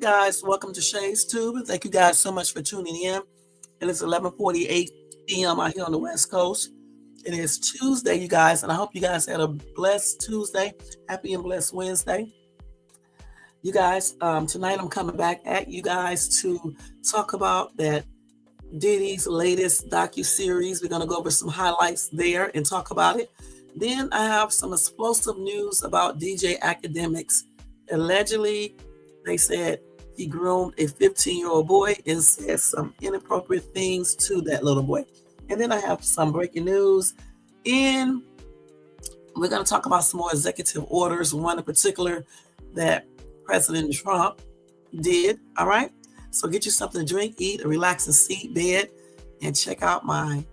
guys, welcome to Shay's Tube, and thank you guys so much for tuning in. It is 11:48 p.m. out here on the West Coast. It is Tuesday, you guys, and I hope you guys had a blessed Tuesday, happy and blessed Wednesday. You guys, tonight I'm coming back at you guys to talk about that Diddy's latest docuseries. We're going to go over some highlights there and talk about it. Then I have some explosive news about DJ Akademiks. Allegedly, they said he groomed a 15-year-old boy and said some inappropriate things to that little boy. And then I have some breaking news. And we're going to talk about some more executive orders, one in particular that President Trump did. All right. So get you something to drink, eat, a relaxing seat, bed, and check out my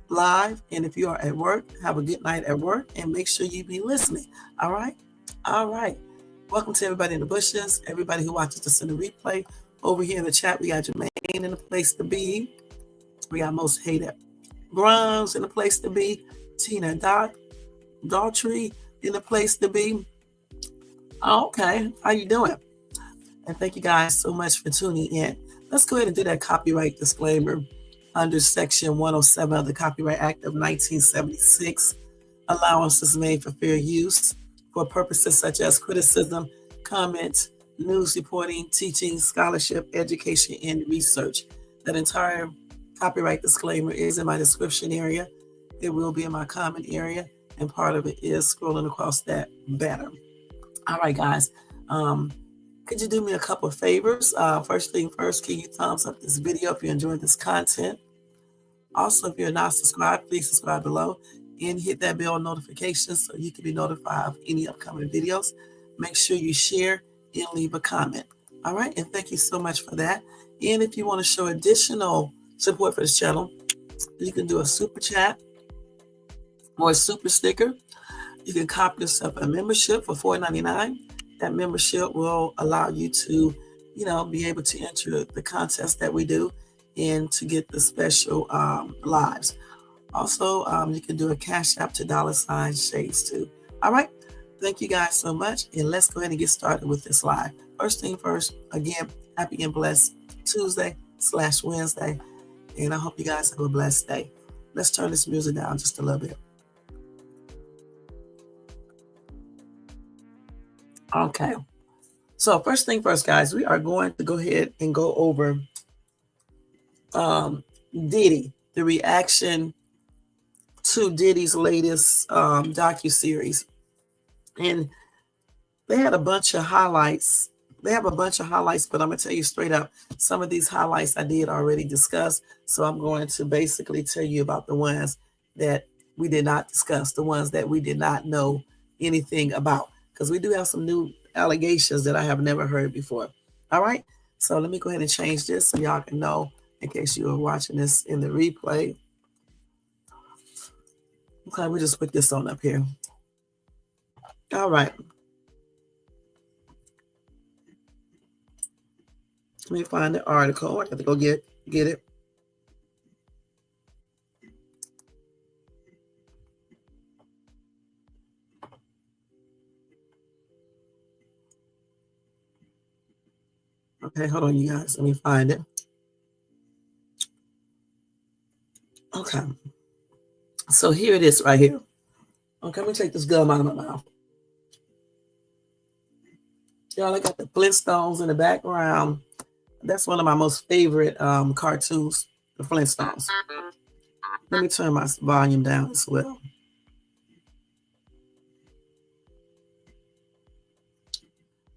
live. And if you are at work, have a good night at work and make sure you be listening. All right. All right. Welcome to everybody in the bushes, everybody who watches this in the replay. Over here in the chat, we got Jermaine in the place to be. We got Most Hated Groomed in the place to be. Tina Daughtry in the place to be. Oh, okay. How you doing? And thank you guys so much for tuning in. Let's go ahead and do that copyright disclaimer under Section 107 of the Copyright Act of 1976. Allowance is made for fair use for purposes such as criticism, comment, news reporting, teaching, scholarship, education, and research. That entire copyright disclaimer is in my description area. It will be in my comment area, and part of it is scrolling across that banner. All right, guys. Could you do me a couple of favors? First thing first, can you thumbs up this video if you enjoyed this content? Also, if you're not subscribed, please subscribe below and hit that bell notification so you can be notified of any upcoming videos. Make sure you share and leave a comment. All right, and thank you so much for that. And if you want to show additional support for this channel, you can do a super chat or a super sticker. You can copy yourself a membership for $4.99. That membership will allow you to, be able to enter the contest that we do and to get the special lives. Also, you can do a cash app to $Shades too. All right. Thank you guys so much. And let's go ahead and get started with this live. First thing first, again, happy and blessed Tuesday/Wednesday. And I hope you guys have a blessed day. Let's turn this music down just a little bit. Okay. So first thing first, guys, we are going to go ahead and go over Diddy, the reaction to Diddy's latest docuseries. And they had a bunch of highlights. They have a bunch of highlights, but I'm going to tell you straight up, some of these highlights I did already discuss. So I'm going to basically tell you about the ones that we did not discuss, the ones that we did not know anything about, because we do have some new allegations that I have never heard before. All right. So let me go ahead and change this so y'all can know in case you are watching this in the replay. Okay, we just put this on up here. All right. Let me find the article. I have to go get it. Okay, hold on, you guys. Let me find it. Okay. So here it is right here. Okay, let me take this gum out of my mouth. Y'all, I got the Flintstones in the background. That's one of my most favorite cartoons, the Flintstones. Let me turn my volume down as well.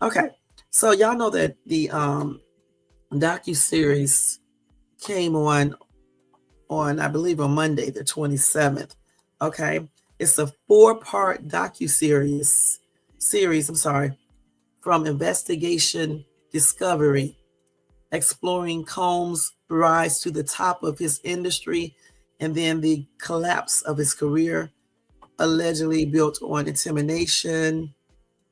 Okay, so y'all know that the docuseries came on I believe on Monday, the 27th. Okay, it's a 4-part docuseries from Investigation Discovery, exploring Combs' rise to the top of his industry and then the collapse of his career, allegedly built on intimidation,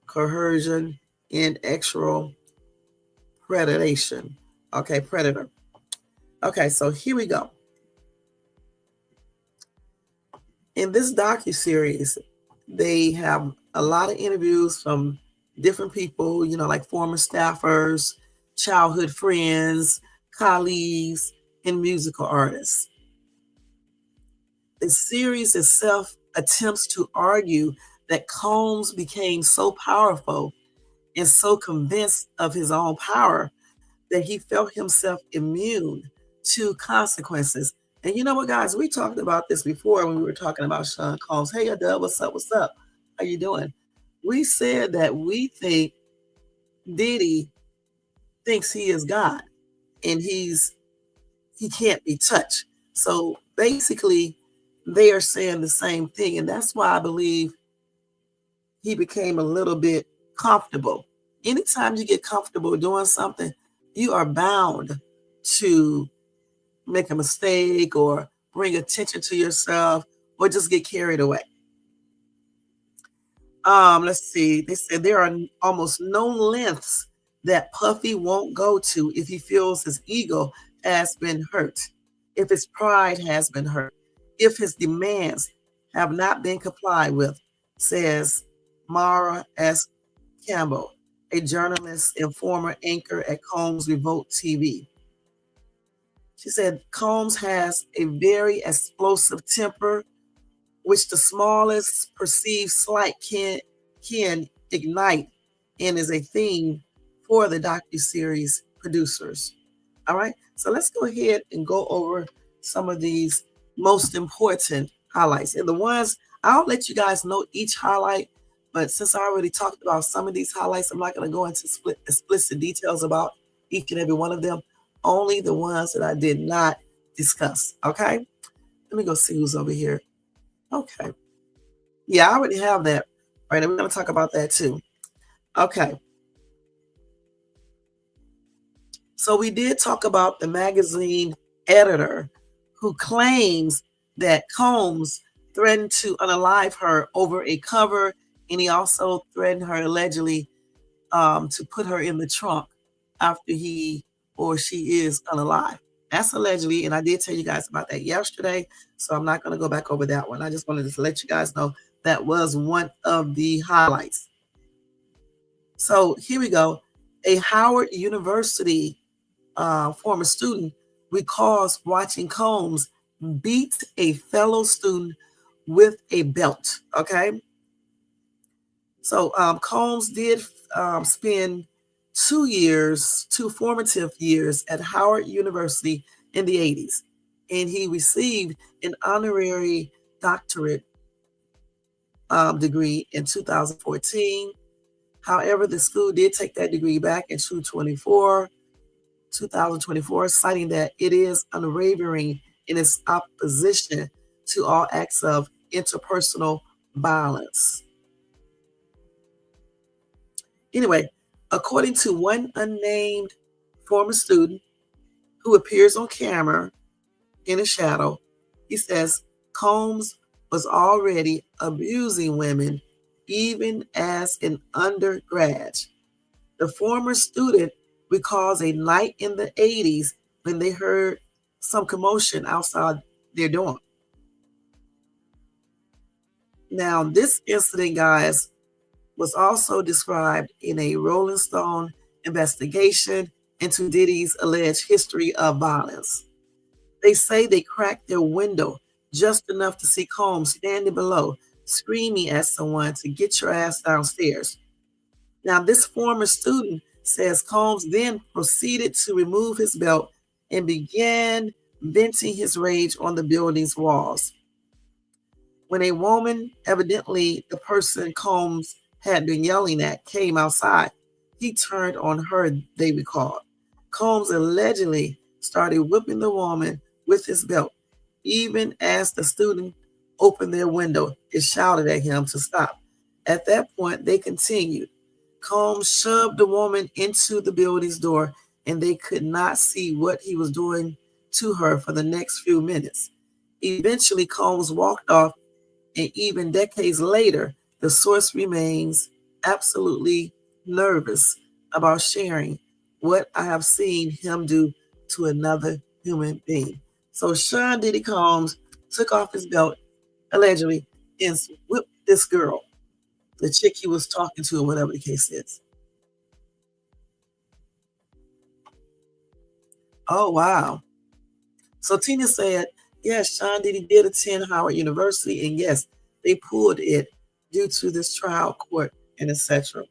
coercion, and external predation. Okay, predator. Okay, so here we go. In this docuseries, they have a lot of interviews from different people, like former staffers, childhood friends, colleagues, and musical artists. The series itself attempts to argue that Combs became so powerful and so convinced of his own power that he felt himself immune to consequences. And you know what, guys? We talked about this before when we were talking about Sean Combs. Hey, Adele, what's up? What's up? How you doing? We said that we think Diddy thinks he is God and he can't be touched. So basically, they are saying the same thing, and that's why I believe he became a little bit comfortable. Anytime you get comfortable doing something, you are bound to make a mistake or bring attention to yourself or just get carried away. Let's see. They said there are almost no lengths that Puffy won't go to if he feels his ego has been hurt, if his pride has been hurt, if his demands have not been complied with, says Mara S. Campbell, a journalist and former anchor at Combs Revolt TV. She said Combs has a very explosive temper, which the smallest perceived slight can ignite, and is a theme for the docuseries producers. All right, so let's go ahead and go over some of these most important highlights. And the ones I'll let you guys know each highlight, but since I already talked about some of these highlights, I'm not going to go into explicit details about each and every one of them. Only the ones that I did not discuss. Okay, let me go see who's over here. Okay. Yeah, I already have that. All right, we're going to talk about that too. Okay. So we did talk about the magazine editor who claims that Combs threatened to unalive her over a cover, and he also threatened her allegedly to put her in the trunk after he or she is unalive. That's allegedly, and I did tell you guys about that yesterday, so I'm not going to go back over that one. I just wanted to let you guys know that was one of the highlights. So here we go. A Howard University former student recalls watching Combs beat a fellow student with a belt. Okay. So Combs did spend 2 formative years at Howard University in the 80s, and he received an honorary doctorate degree in 2014. However, the school did take that degree back in 2024, citing that it is unwavering in its opposition to all acts of interpersonal violence. Anyway, according to one unnamed former student who appears on camera in a shadow, he says Combs was already abusing women even as an undergrad. The former student recalls a night in the 80s when they heard some commotion outside their dorm. Now, this incident, guys, was also described in a Rolling Stone investigation into Diddy's alleged history of violence. They say they cracked their window just enough to see Combs standing below, screaming at someone to get your ass downstairs. Now, this former student says Combs then proceeded to remove his belt and began venting his rage on the building's walls. When a woman, evidently the person Combs had been yelling at, came outside, he turned on her, they recalled. Combs allegedly started whipping the woman with his belt, even as the student opened their window and shouted at him to stop. At that point, they continued. Combs shoved the woman into the building's door, and they could not see what he was doing to her for the next few minutes. Eventually, Combs walked off, and even decades later, the source remains absolutely nervous about sharing what I have seen him do to another human being. So Sean Diddy Combs took off his belt, allegedly, and whipped this girl, the chick he was talking to, or whatever the case is. Oh, wow. So Tina said, yes, Sean Diddy did attend Howard University, and yes, they pulled it due to this trial court and etc.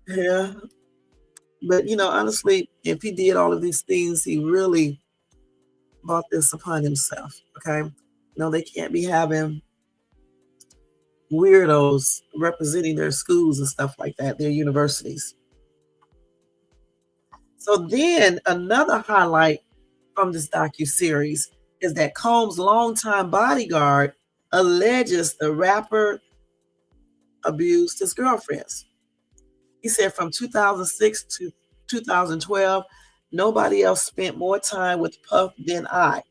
Yeah. But honestly, if he did all of these things, he really brought this upon himself. Okay. No, they can't be having weirdos representing their schools and stuff like that, their universities. So then another highlight from this docuseries is that Combs' longtime bodyguard alleges the rapper abused his girlfriends. He said from 2006 to 2012, nobody else spent more time with Puff than I.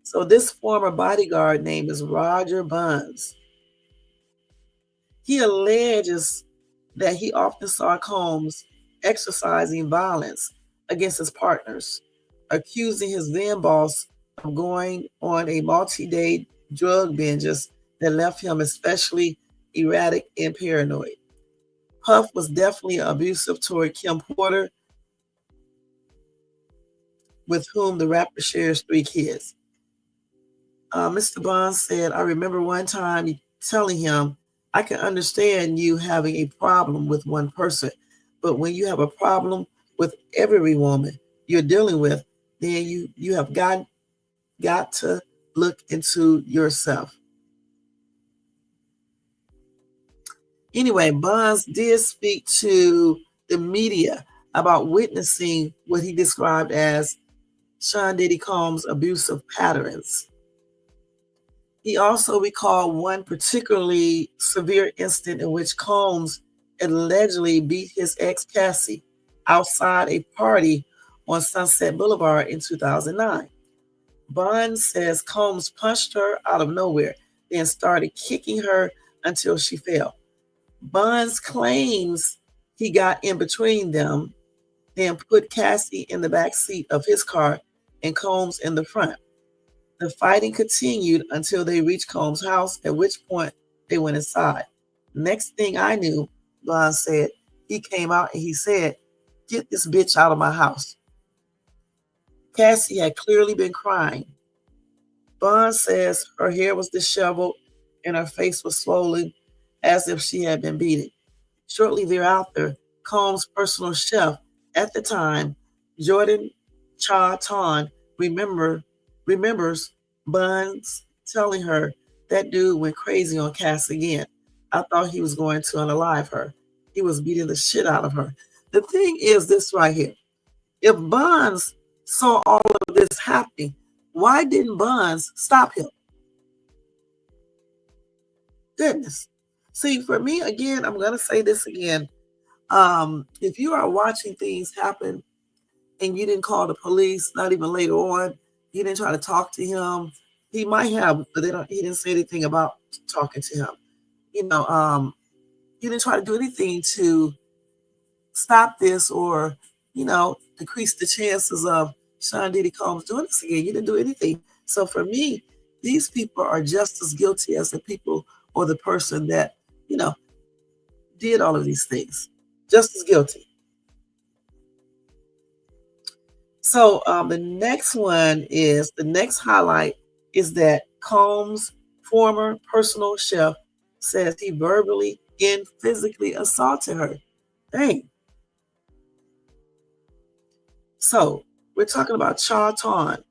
So this former bodyguard name is Roger Buns. He alleges that he often saw Combs exercising violence against his partners, accusing his then boss of going on a multi-day drug binges that left him especially erratic and paranoid. Puff was definitely abusive toward Kim Porter, with whom the rapper shares 3 kids. Mr. Bond said, I remember one time telling him, I can understand you having a problem with one person, but when you have a problem with every woman you're dealing with, then you have got to look into yourself. Anyway, Bonds did speak to the media about witnessing what he described as Sean Diddy Combs' abusive patterns. He also recalled one particularly severe incident in which Combs allegedly beat his ex Cassie outside a party on Sunset Boulevard in 2009. Bond says Combs punched her out of nowhere, then started kicking her until she fell. Bonds claims he got in between them, then put Cassie in the back seat of his car and Combs in the front. The fighting continued until they reached Combs' house, at which point they went inside. Next thing I knew, Bond said, he came out and he said, get this bitch out of my house. Cassie had clearly been crying. Bond says her hair was disheveled and her face was swollen as if she had been beaten. Shortly thereafter, Combs' personal chef at the time, Jordan Cha Ton, remembers Buns telling her that dude went crazy on Cass again. I thought he was going to unalive her. He was beating the shit out of her. The thing is this right here. If Buns saw all of this happening, why didn't Buns stop him? Goodness. See, for me, again, I'm going to say this again. If you are watching things happen and you didn't call the police, not even later on, you didn't try to talk to him, he might have, but he didn't say anything about talking to him. You didn't try to do anything to stop this or, decrease the chances of Sean Diddy Combs doing this again. You didn't do anything. So for me, these people are just as guilty as the people or the person that, did all of these things. Just as guilty. So the next highlight is that Combs' former personal chef says he verbally and physically assaulted her. Dang. So we're talking about Cha Ton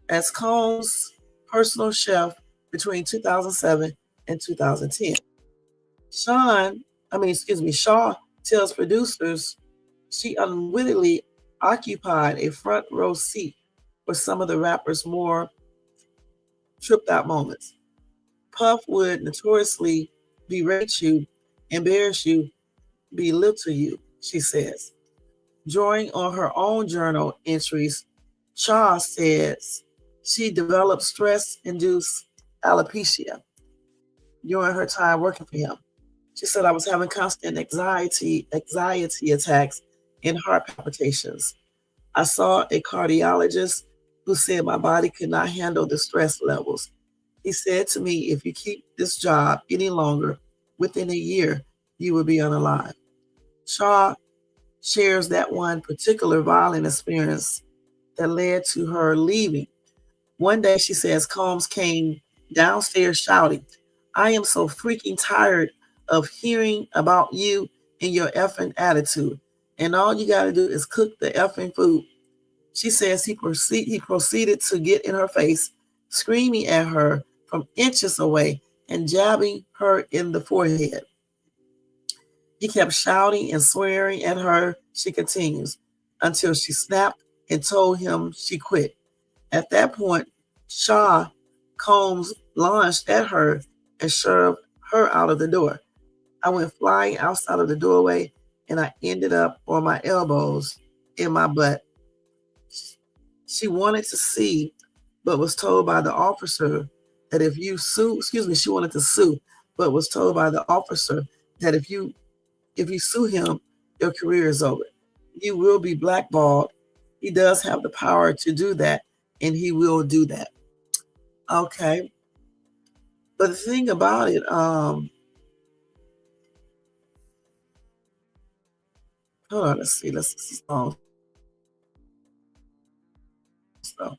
as Combs' personal chef between 2007 and 2010. Shaw tells producers she unwittingly occupied a front row seat for some of the rapper's more tripped out moments. Puff would notoriously berate you, embarrass you, belittle you, she says. Drawing on her own journal entries, Shaw says she developed stress-induced alopecia during her time working for him. She said, I was having constant anxiety attacks and heart palpitations. I saw a cardiologist who said my body could not handle the stress levels. He said to me, if you keep this job any longer, within a year, you will be unalive. Shaw shares that one particular violent experience that led to her leaving. One day, she says, Combs came downstairs shouting, I am so freaking tired of hearing about you and your effing attitude. And all you got to do is cook the effing food. She says he proceeded to get in her face, screaming at her from inches away and jabbing her in the forehead. He kept shouting and swearing at her, she continues, until she snapped and told him she quit. At that point, Shaw Combs launched at her and shoved her out of the door. I went flying outside of the doorway and I ended up on my elbows in my butt. She wanted to see, but was told by the officer that if you sue, she wanted to sue, but was told by the officer that if you sue him, your career is over. You will be blackballed. He does have the power to do that, and he will do that. Okay. But the thing about it, hold on, let's see so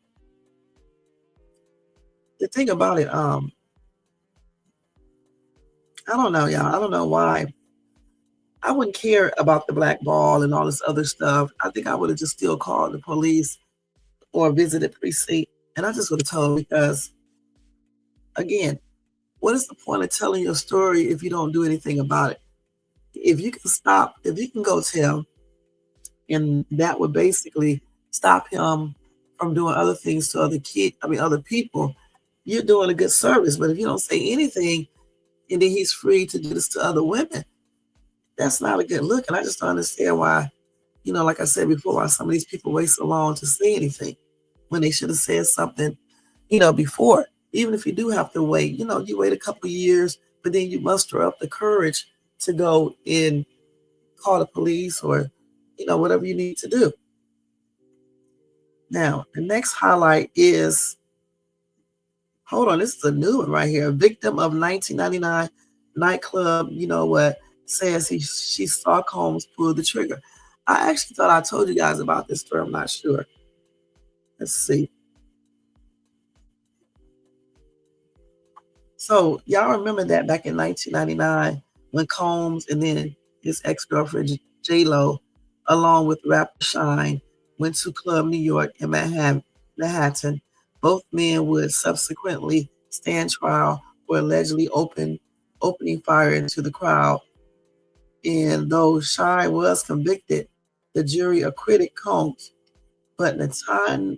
the thing about it, I don't know, y'all. I don't know why. I wouldn't care about the black ball and all this other stuff. I think I would have just still called the police or visited precinct, and I just would have told, because, again, what is the point of telling your story if you don't do anything about it? If you can stop, if you can go tell, and that would basically stop him from doing other things to other people, you're doing a good service. But if you don't say anything and then he's free to do this to other women, that's not a good look. And I just don't understand why, like I said before, why some of these people wait so long to say anything when they should have said something, before. Even if you do have to wait, you wait a couple of years, but then you muster up the courage to go and call the police or, whatever you need to do. Now, the next highlight is, hold on, this is a new one right here. A victim of 1999 nightclub, says she saw Combs pull the trigger. I actually thought I told you guys about this story. I'm not sure. Let's see. So y'all remember that back in 1999 when Combs and then his ex-girlfriend J-Lo, along with rapper Shine, went to Club New York in Manhattan. Both men would subsequently stand trial for allegedly opening fire into the crowd. And though Shine was convicted, the jury acquitted Combs. But Natanya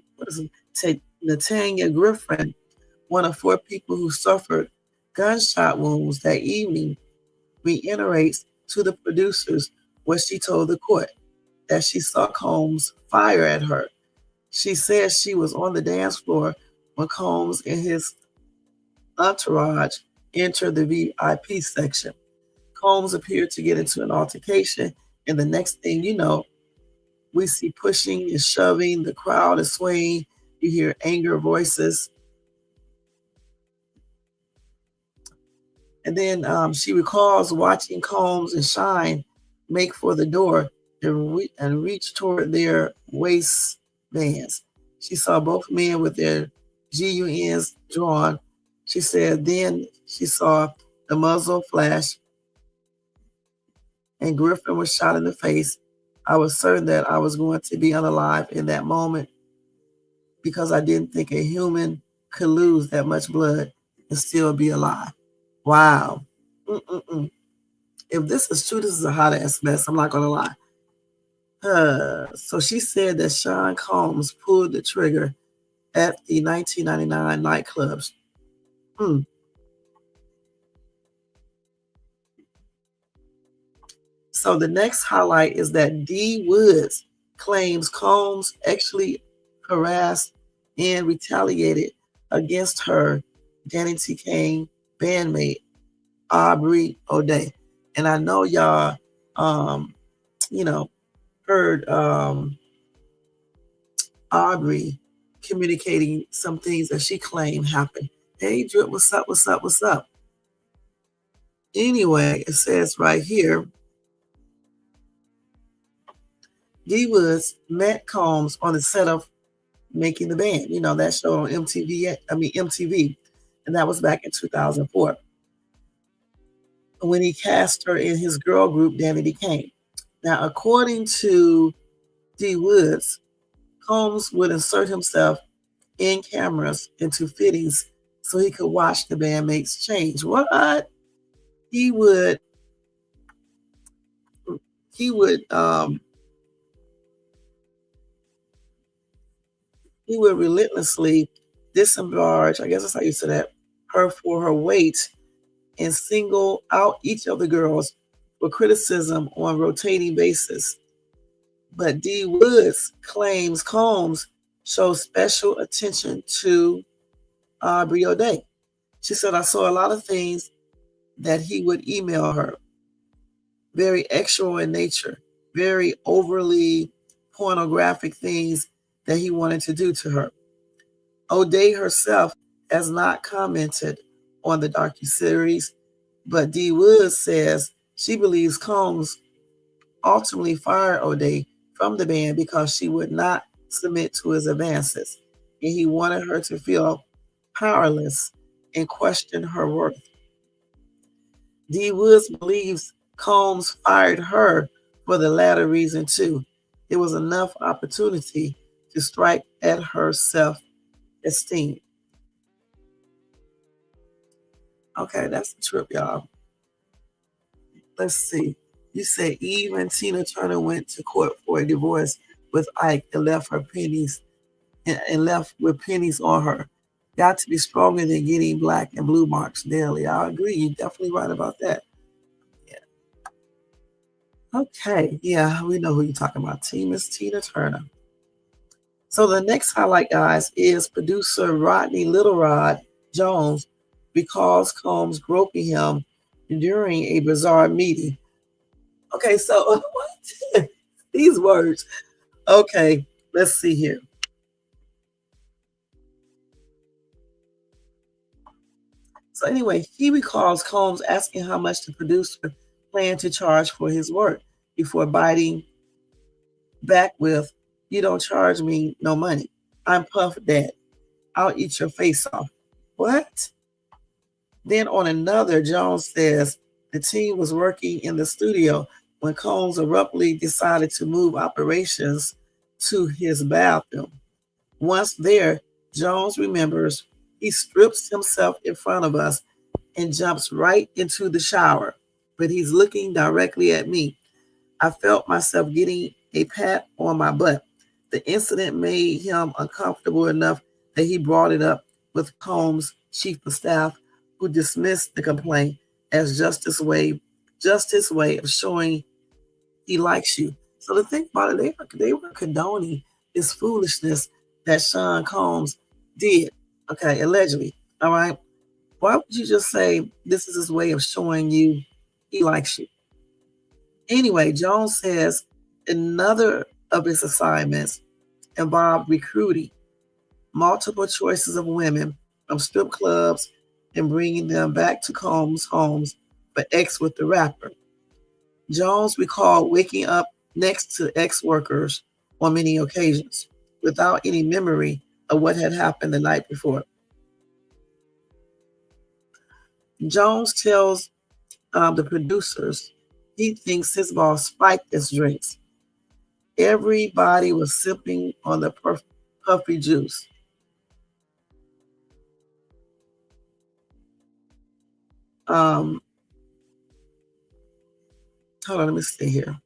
Griffin, one of 4 people who suffered gunshot wounds that evening, reiterates to the producers what she told the court, that she saw Combs fire at her. She says she was on the dance floor when Combs and his entourage entered the VIP section. Combs appeared to get into an altercation, and the next thing you know, we see pushing and shoving, the crowd is swaying, you hear anger voices. And then she recalls watching Combs and Shine make for the door and reach toward their waistbands. She saw both men with their GUNs drawn. She said then she saw the muzzle flash and Griffin was shot in the face. I was certain that I was going to be unalive in that moment because I didn't think a human could lose that much blood and still be alive. Wow. If this is true, this is a hot ass mess. I'm not going to lie. So she said that Sean Combs pulled the trigger at the 1999 nightclubs. So the next highlight is that D. Woods claims Combs actually harassed and retaliated against her Danny T. Kane bandmate, Aubrey O'Day. And I know y'all, heard Aubrey communicating some things that she claimed happened. Hey, Drip, what's up, what's up, what's up? Anyway, it says right here, D Woods met Combs on the set of Making the Band. You know, that show on MTV. And that was back in 2004 when he cast her in his girl group, Danny Became. Now, according to D Woods, Combs would insert himself in cameras into fittings so he could watch the bandmates change. What? He would he would he would relentlessly disembarge, I guess that's how you say that, her for her weight and single out each of the girls for criticism on a rotating basis. But D Woods claims Combs shows special attention to Aubrey O'Day. She said, I saw a lot of things that he would email her, very extra in nature, very overly pornographic things that he wanted to do to her. O'Day herself has not commented on the docuseries, but D. Woods says she believes Combs ultimately fired O'Day from the band because she would not submit to his advances, and he wanted her to feel powerless and question her worth. D. Woods believes Combs fired her for the latter reason too. It was enough opportunity to strike at her self-esteem. Okay, that's the trip, y'all. Let's see. You said even Tina Turner went to court for a divorce with Ike and left her pennies and left with pennies on her. Got to be stronger than getting black and blue marks daily. I agree. You're definitely right about that. Yeah. Okay. Yeah, we know who you're talking about. Miss Tina Turner. So the next highlight, guys, is producer Rodney Littlerod Jones recalls Combs groping him during a bizarre meeting. Okay, so what? These words. Okay, let's see here. So anyway, he recalls Combs asking how much the producer planned to charge for his work before biting back with, you don't charge me no money. I'm Puff Dad. I'll eat your face off. What? Then on another, Jones says the team was working in the studio when Combs abruptly decided to move operations to his bathroom. Once there, Jones remembers he strips himself in front of us and jumps right into the shower, but he's looking directly at me. I felt myself getting a pat on my butt. The incident made him uncomfortable enough that he brought it up with Combs' chief of staff, who dismissed the complaint as just his way of showing he likes you. So the thing about it, they were condoning this foolishness that Sean Combs did. Okay, allegedly. All right. Why would you just say this is his way of showing you he likes you? Anyway, Jones says another of his assignments involved recruiting multiple choices of women from strip clubs and bringing them back to Combs' homes for X with the rapper. Jones recalled waking up next to ex-workers on many occasions without any memory of what had happened the night before. Jones tells the producers he thinks his boss spiked his drinks. Everybody was sipping on the puffy juice. Hold on, let me see here.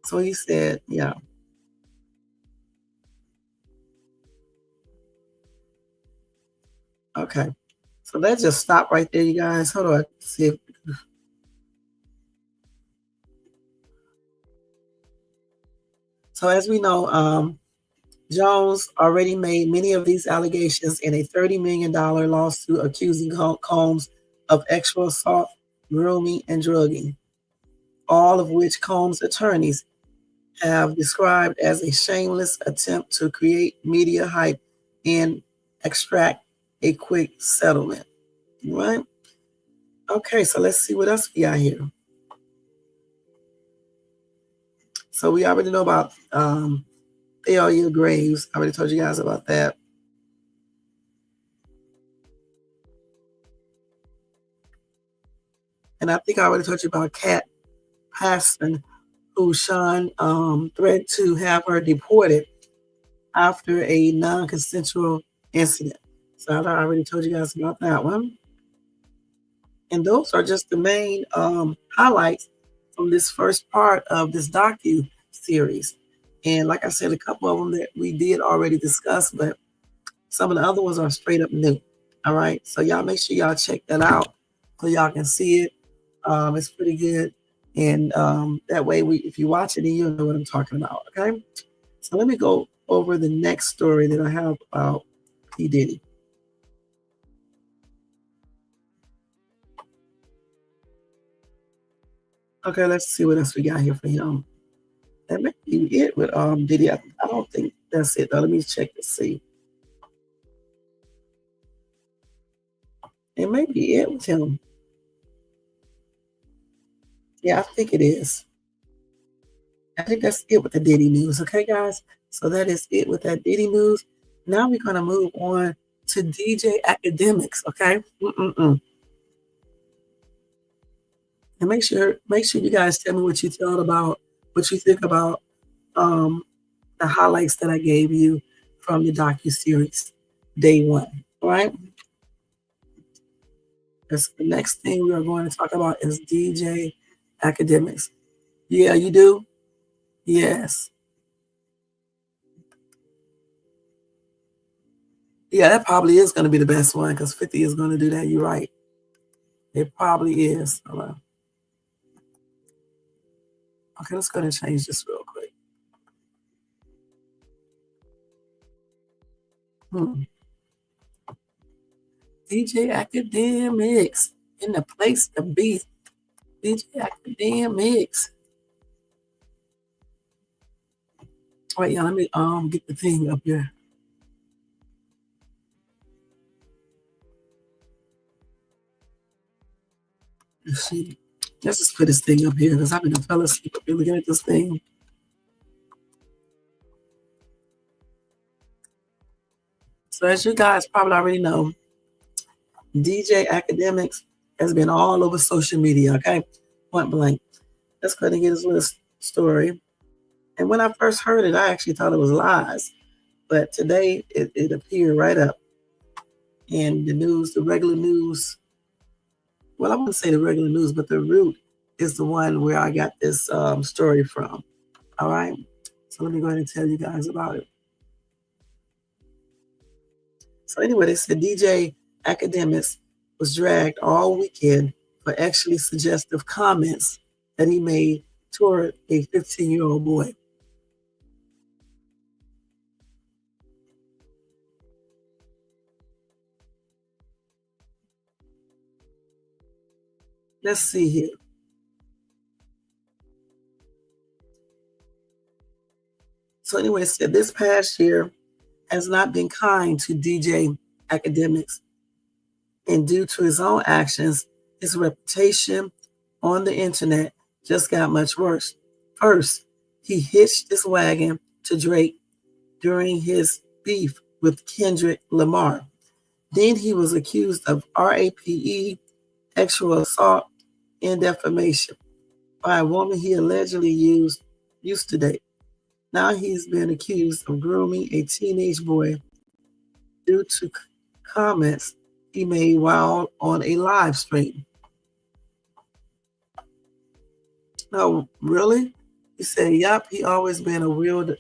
So he said, yeah. Okay. So that just stopped right there, you guys. Hold on. See if so as we know, Jones already made many of these allegations in a $30 million lawsuit accusing Combs of sexual assault, grooming, and drugging, all of which Combs' attorneys have described as a shameless attempt to create media hype and extract a quick settlement. Right? Okay, so let's see what else we got here. So we already know about failure graves. I already told you guys about that. And I think I already told you about Kat Paston, who Sean threatened to have her deported after a non-consensual incident. So I already told you guys about that one. And those are just the main highlights from this first part of this docu series. And like I said, a couple of them that we did already discuss, but some of the other ones are straight up new. All right. So y'all make sure y'all check that out so y'all can see it. It's pretty good. And that way if you watch it, then you'll know what I'm talking about. Okay. So let me go over the next story that I have about P. Diddy. Okay, let's see what else we got here for him. That may be it with Diddy. I don't think that's it though. Let me check to see. It may be it with him. Yeah, I think it is. I think that's it with the Diddy news. Okay, guys. So that is it with that Diddy news. Now we're gonna move on to DJ Akademiks. Okay. And make sure you guys tell me what you think about um the highlights that I gave you from the docuseries day one. All right. That's the next thing we are going to talk about is DJ Akademiks. Yeah, you do? Yes. Yeah, that probably is going to be the best one because 50 is going to do that. You're right. It probably is. Hold on. Okay, let's go ahead and change this real quick. Hmm. DJ Akademiks in the place to be. DJ Akademiks. Wait, yeah, let me get the thing up here. Let's see. Let's just put this thing up here because I've been fell asleep up here looking at this thing. So as you guys probably already know, DJ Akademiks has been all over social media, okay? Point blank. Let's go ahead and get his little story. And when I first heard it, I actually thought it was lies. But today it appeared right up in the news, the regular news. Well, I wouldn't say the regular news, but the root is the one where I got this story from. All right. So let me go ahead and tell you guys about it. So anyway, they said DJ Akademiks was dragged all weekend for actually suggestive comments that he made toward a 15-year-old boy. Let's see here. So anyway, it said this past year has not been kind to DJ Akademiks, and due to his own actions, his reputation on the internet just got much worse. First, he hitched his wagon to Drake during his beef with Kendrick Lamar. Then he was accused of rape, sexual assault, and defamation by a woman he allegedly used to date. Now he's been accused of grooming a teenage boy due to comments he made while on a live stream. No, really? He said, "Yup, he always been a weirdo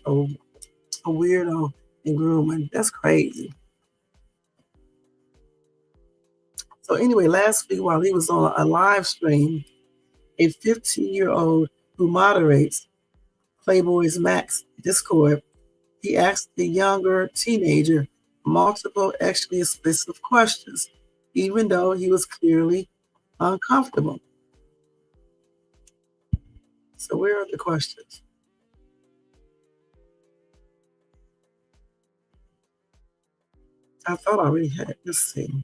and grooming." That's crazy. So anyway, last week while he was on a live stream, a 15-year-old who moderates Playboy's Max Discord, he asked the younger teenager multiple actually explicit questions, even though he was clearly uncomfortable. So where are the questions? I thought I already had. Let's see.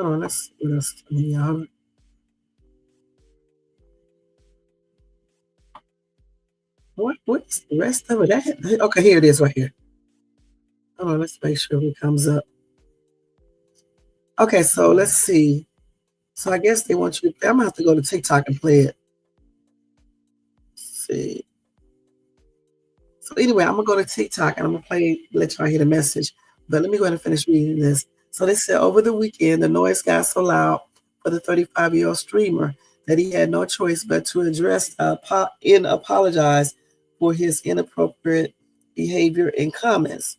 Hold on, let's see what else. What's the rest of it? Okay, here it is right here. Hold on, let's make sure it comes up. Okay, so let's see. So I guess they want you. I'm gonna have to go to TikTok and play it. Let's see. So anyway, I'm gonna go to TikTok and I'm gonna let y'all hear the message. But let me go ahead and finish reading this. So they said over the weekend, the noise got so loud for the 35-year-old streamer that he had no choice but to address and apologize for his inappropriate behavior and comments.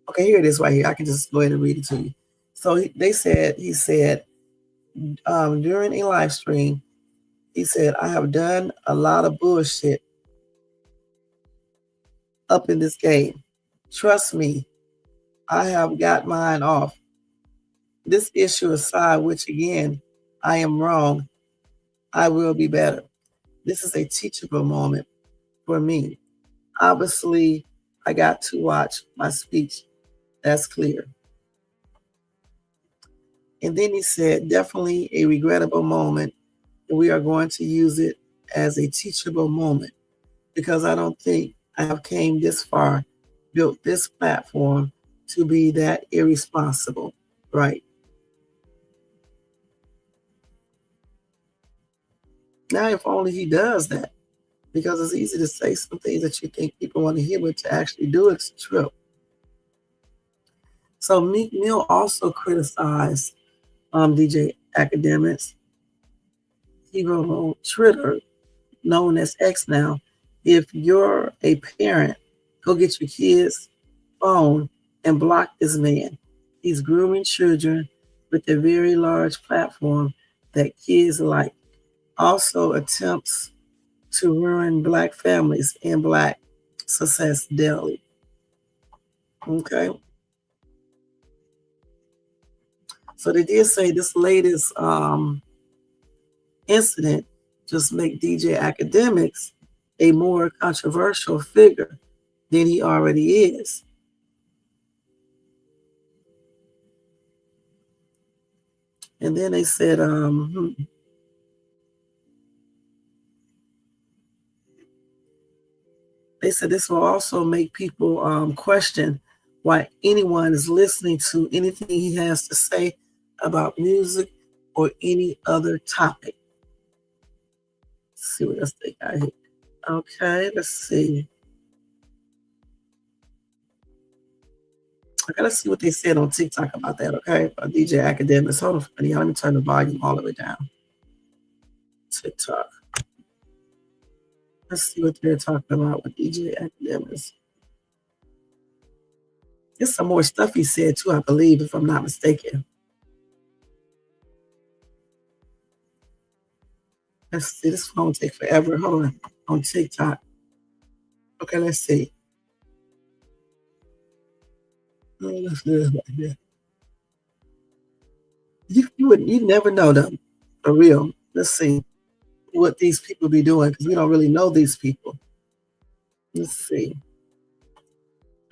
Okay, here it is right here. I can just go ahead and read it to you. So he said during a live stream, he said, I have done a lot of bullshit up in this game. Trust me, I have got mine off. This issue aside, which again, I am wrong, I will be better. This is a teachable moment for me. Obviously, I got to watch my speech. That's clear. And then he said, definitely a regrettable moment. And we are going to use it as a teachable moment because I don't think I have came this far, built this platform to be that irresponsible, right? Now, if only he does that, because it's easy to say some things that you think people want to hear, but to actually do it's true. So Meek Mill also criticized DJ Akademiks. He wrote on Twitter, known as X now, if you're a parent, go get your kid's phone and block this man. He's grooming children with a very large platform that kids like. Also attempts to ruin Black families and Black success daily. Okay. So they did say this latest incident just make DJ Akademiks a more controversial figure than he already is. And then they said, this will also make people question why anyone is listening to anything he has to say about music or any other topic. Let's see what else they got here. Okay, let's see. Okay, let's see what they said on TikTok about that, okay? About DJ Akademiks. Hold on, buddy. Let me turn the volume all the way down. TikTok. Let's see what they're talking about with DJ Akademiks. There's some more stuff he said too, I believe, if I'm not mistaken. Let's see. This phone take forever. Hold on TikTok. Okay, let's see. Let's do this right here. You never know them for real. Let's see what these people be doing because we don't really know these people. Let's see.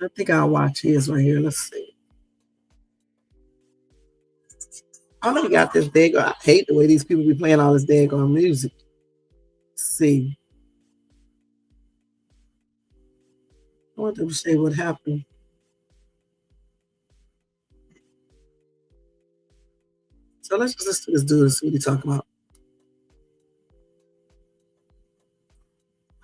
I think I'll watch his right here. Let's see. I know you got this daggone. I hate the way these people be playing all this daggone music. Let's see. I want them to say what happened. So let's just listen to this dude and see what he's talking about.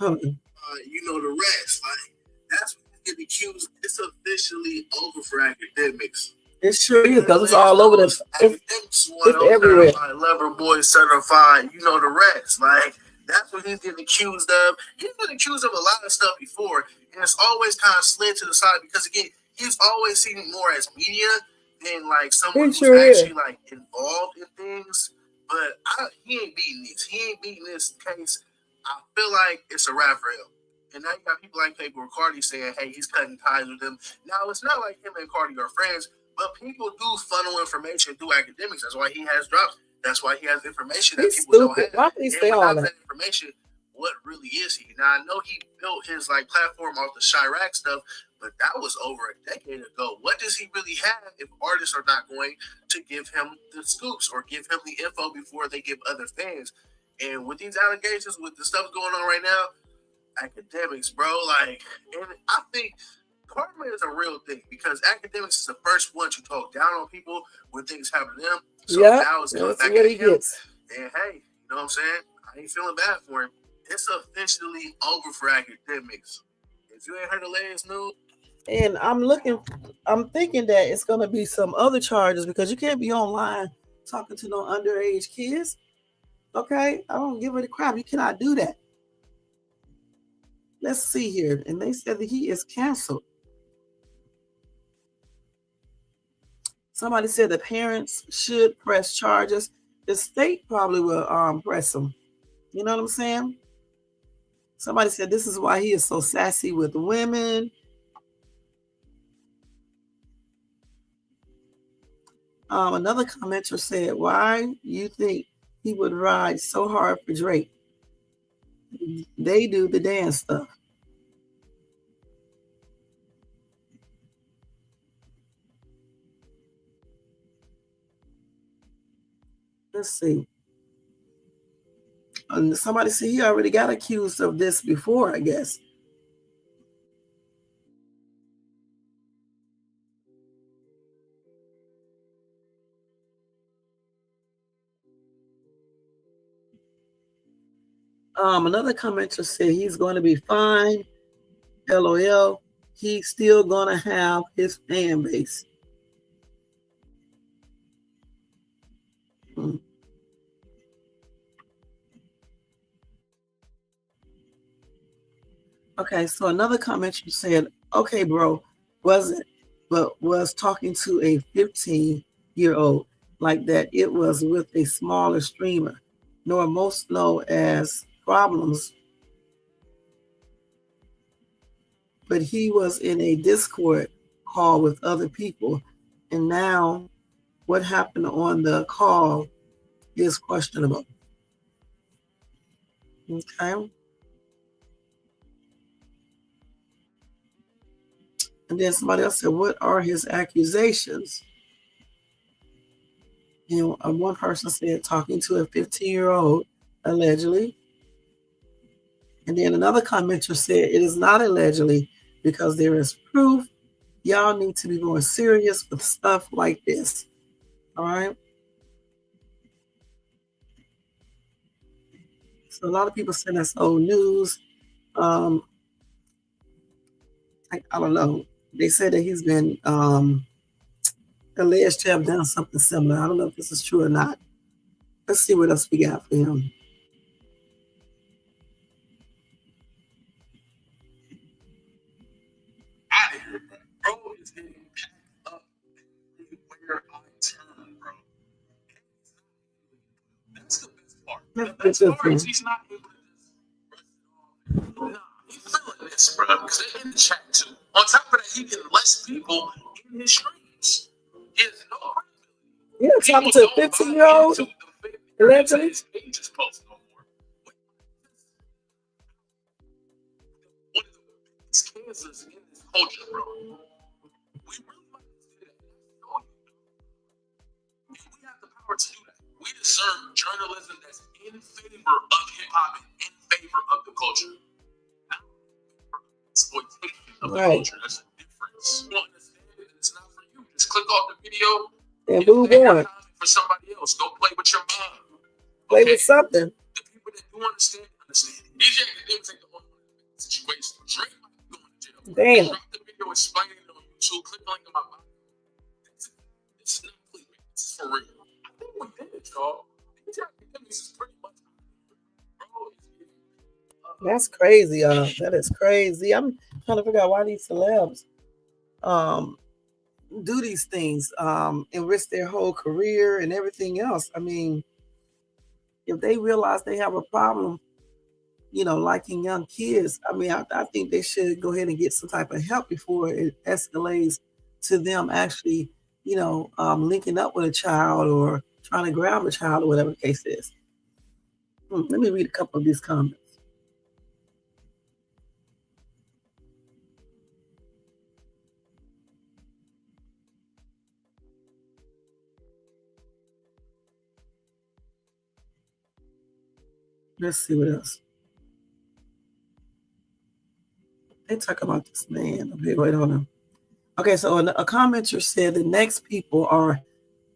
You know the rest. Like that's what you get accused. It's officially over for Akademiks. It sure is because it's all over the. It's everywhere. Lover boy certified. You know the rest. Like that's what he's getting accused of. He's been accused of a lot of stuff before, and it's always kind of slid to the side because again, he's always seen it more as media than like someone who's actually like involved in things. But he ain't beating this. He ain't beating this case. I feel like it's a rap for him. And now you got people like Playboy Cardi saying, hey, he's cutting ties with them. Now, it's not like him and Cardi are friends, but people do funnel information through Akademiks. That's why he has drops. That's why he has information that people don't have. Why would he say all that? Information, what really is he? Now I know he built his like platform off the Chirac stuff, but that was over a decade ago. What does he really have if artists are not going to give him the scoops or give him the info before they give other fans? And with these allegations, with the stuff going on right now, Akademiks, bro, like, and I think karma is a real thing because Akademiks is the first one to talk down on people when things happen to them. So now it's coming back at him. And hey, you know what I'm saying? I ain't feeling bad for him. It's officially over for Akademiks. If you ain't heard the latest news. And I'm thinking that it's going to be some other charges because you can't be online talking to no underage kids. Okay? I don't give a crap. You cannot do that. Let's see here. And they said that he is canceled. Somebody said the parents should press charges. The state probably will press them. You know what I'm saying? Somebody said this is why he is so sassy with women. Another commenter said, why you think he would ride so hard for Drake? They do the dance stuff. Let's see. Somebody said he already got accused of this before, I guess. Another commenter said he's going to be fine. LOL. He's still going to have his fan base. Okay, so another commenter said, okay, bro, was talking to a 15-year-old like that. It was with a smaller streamer, nor most know as problems. But he was in a Discord call with other people, and now what happened on the call is questionable. Okay. And then somebody else said, what are his accusations? And one person said, talking to a 15-year-old, allegedly. And then another commenter said, it is not allegedly because there is proof. Y'all need to be more serious with stuff like this. All right. So a lot of people say that's old news. I don't know. They said that he's been alleged to have done something similar. I don't know if this is true or not. Let's see what else we got for him. Out of here, bro. Bro is getting packed up everywhere I turn, bro. That's the best part. The best part is he's not able to just brush it off. Nah, he's feeling this, bro. Because they're in the chat too. On top of that, he getting less people in his streams. He has no credibility. Yeah, talking to a 15-year-old. Allegedly. His page is posted no more. One of the biggest cancers in this culture, bro. We really want to do that. And we have the power to do that. We discern journalism that's in favor of hip hop and in favor of the culture. Not exploitation of the culture. That's a difference. You don't understand it, it's not for you. Just click off the video and move on. For somebody else, go play with your mom. Play with something. The people that do understand, understand. DJ Akademiks ain't the only one in the situation. Drake might be going to jail. Damn. Drop the video explaining it on YouTube. Click the link in my bio. It's not clickbait. This is for real. I think we did it, y'all. DJ Akademiks is pretty much. That's crazy, y'all. That is crazy. I'm trying to figure out why these celebs do these things and risk their whole career and everything else. I mean, if they realize they have a problem, liking young kids, I mean, I think they should go ahead and get some type of help before it escalates to them actually, linking up with a child or trying to grab a child or whatever the case is. Let me read a couple of these comments. Let's see what else. They talk about this man. Okay, wait, hold on. Okay, so a commenter said the next people are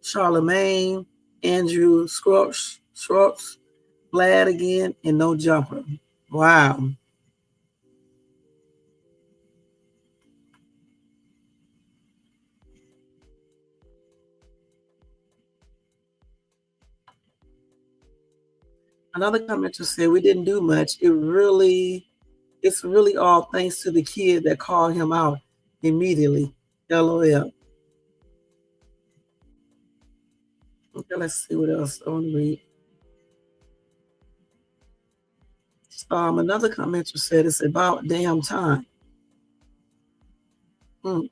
Charlemagne, Andrew Schwartz, Vlad again, and No Jumper. Wow. Another commenter said we didn't do much. It's really all thanks to the kid that called him out immediately. LOL. Okay, let's see what else I want to read. Another commenter said it's about damn time. So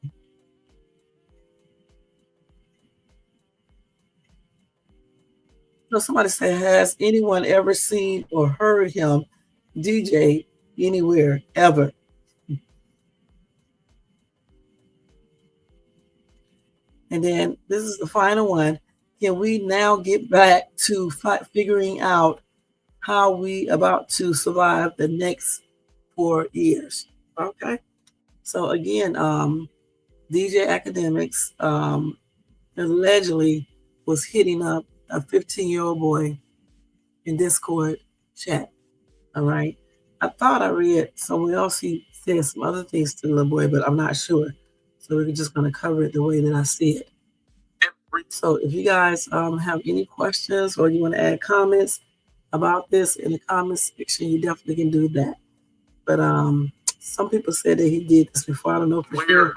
somebody said, has anyone ever seen or heard him DJ anywhere ever? And then this is the final one. Can we now get back to figuring out how we about to survive the next 4 years? Okay. So again, DJ Akademiks allegedly was hitting up a 15-year-old boy in Discord chat. All right. I thought I read somewhere else he said some other things to the little boy, but I'm not sure. So we're just going to cover it the way that I see it. So if you guys have any questions or you want to add comments about this in the comments section, you definitely can do that. But some people said that he did this before. I don't know for sure.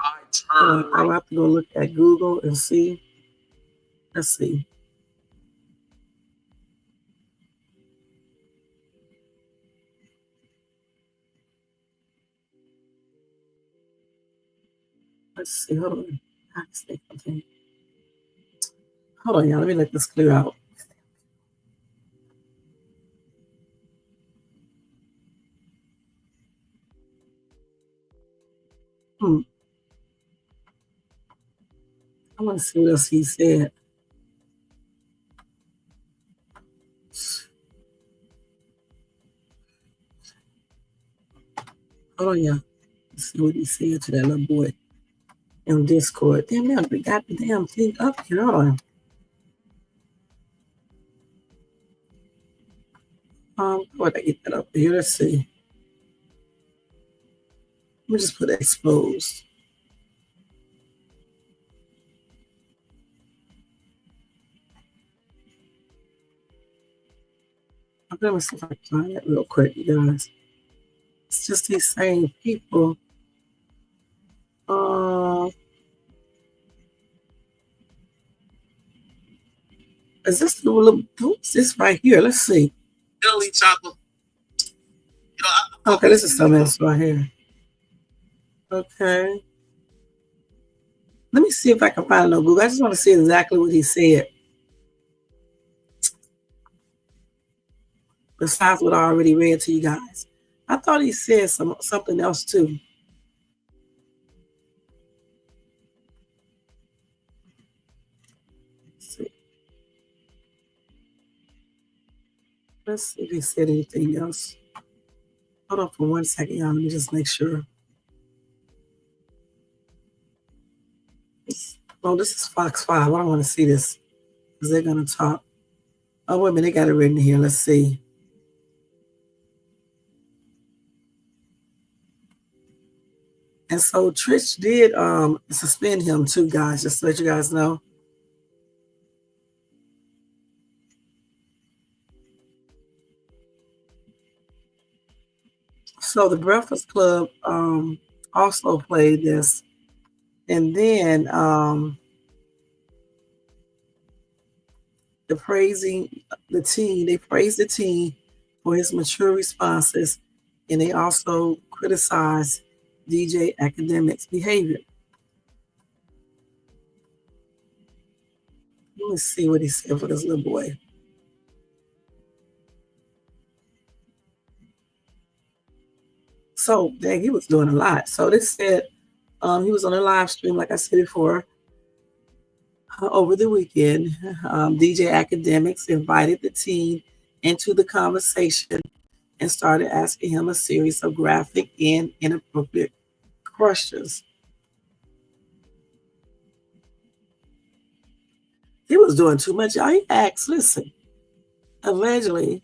I'll have to go look at Google and see. Let's see. Let's see. Hold on. Hold on, y'all. Let me let this clear out. I want to see what else he said. Hold on, y'all. Let's see what he said to that little boy in Discord. Damn, we got the damn thing up here. Hold on. Where did I get that up here? Let's see. Let me just put exposed. I'm gonna see if I can find it real quick, you guys. It's just these same people. Is this the little? Who's this right here? Let's see. Billy Chocolate. Okay, this is something else right here. Okay. Let me see if I can find it on Google. I just want to see exactly what he said. Besides what I already read to you guys. I thought he said something else too. Let's see if he said anything else. Hold on for 1 second, y'all. Let me just make sure. Oh, this is Fox 5. I don't want to see this because they're going to talk. Oh, wait a minute. They got it written here. Let's see. And so Trish did suspend him too, guys, just to let you guys know. So the Breakfast Club also played this. And then they praised the teen for his mature responses, and they also criticized DJ Akademiks' behavior. Let me see what he said for this little boy. So, dang, he was doing a lot. So they said he was on a live stream, like I said before, over the weekend. DJ Akademiks invited the teen into the conversation and started asking him a series of graphic and inappropriate questions. He was doing too much. Y'all, he asked, listen, allegedly,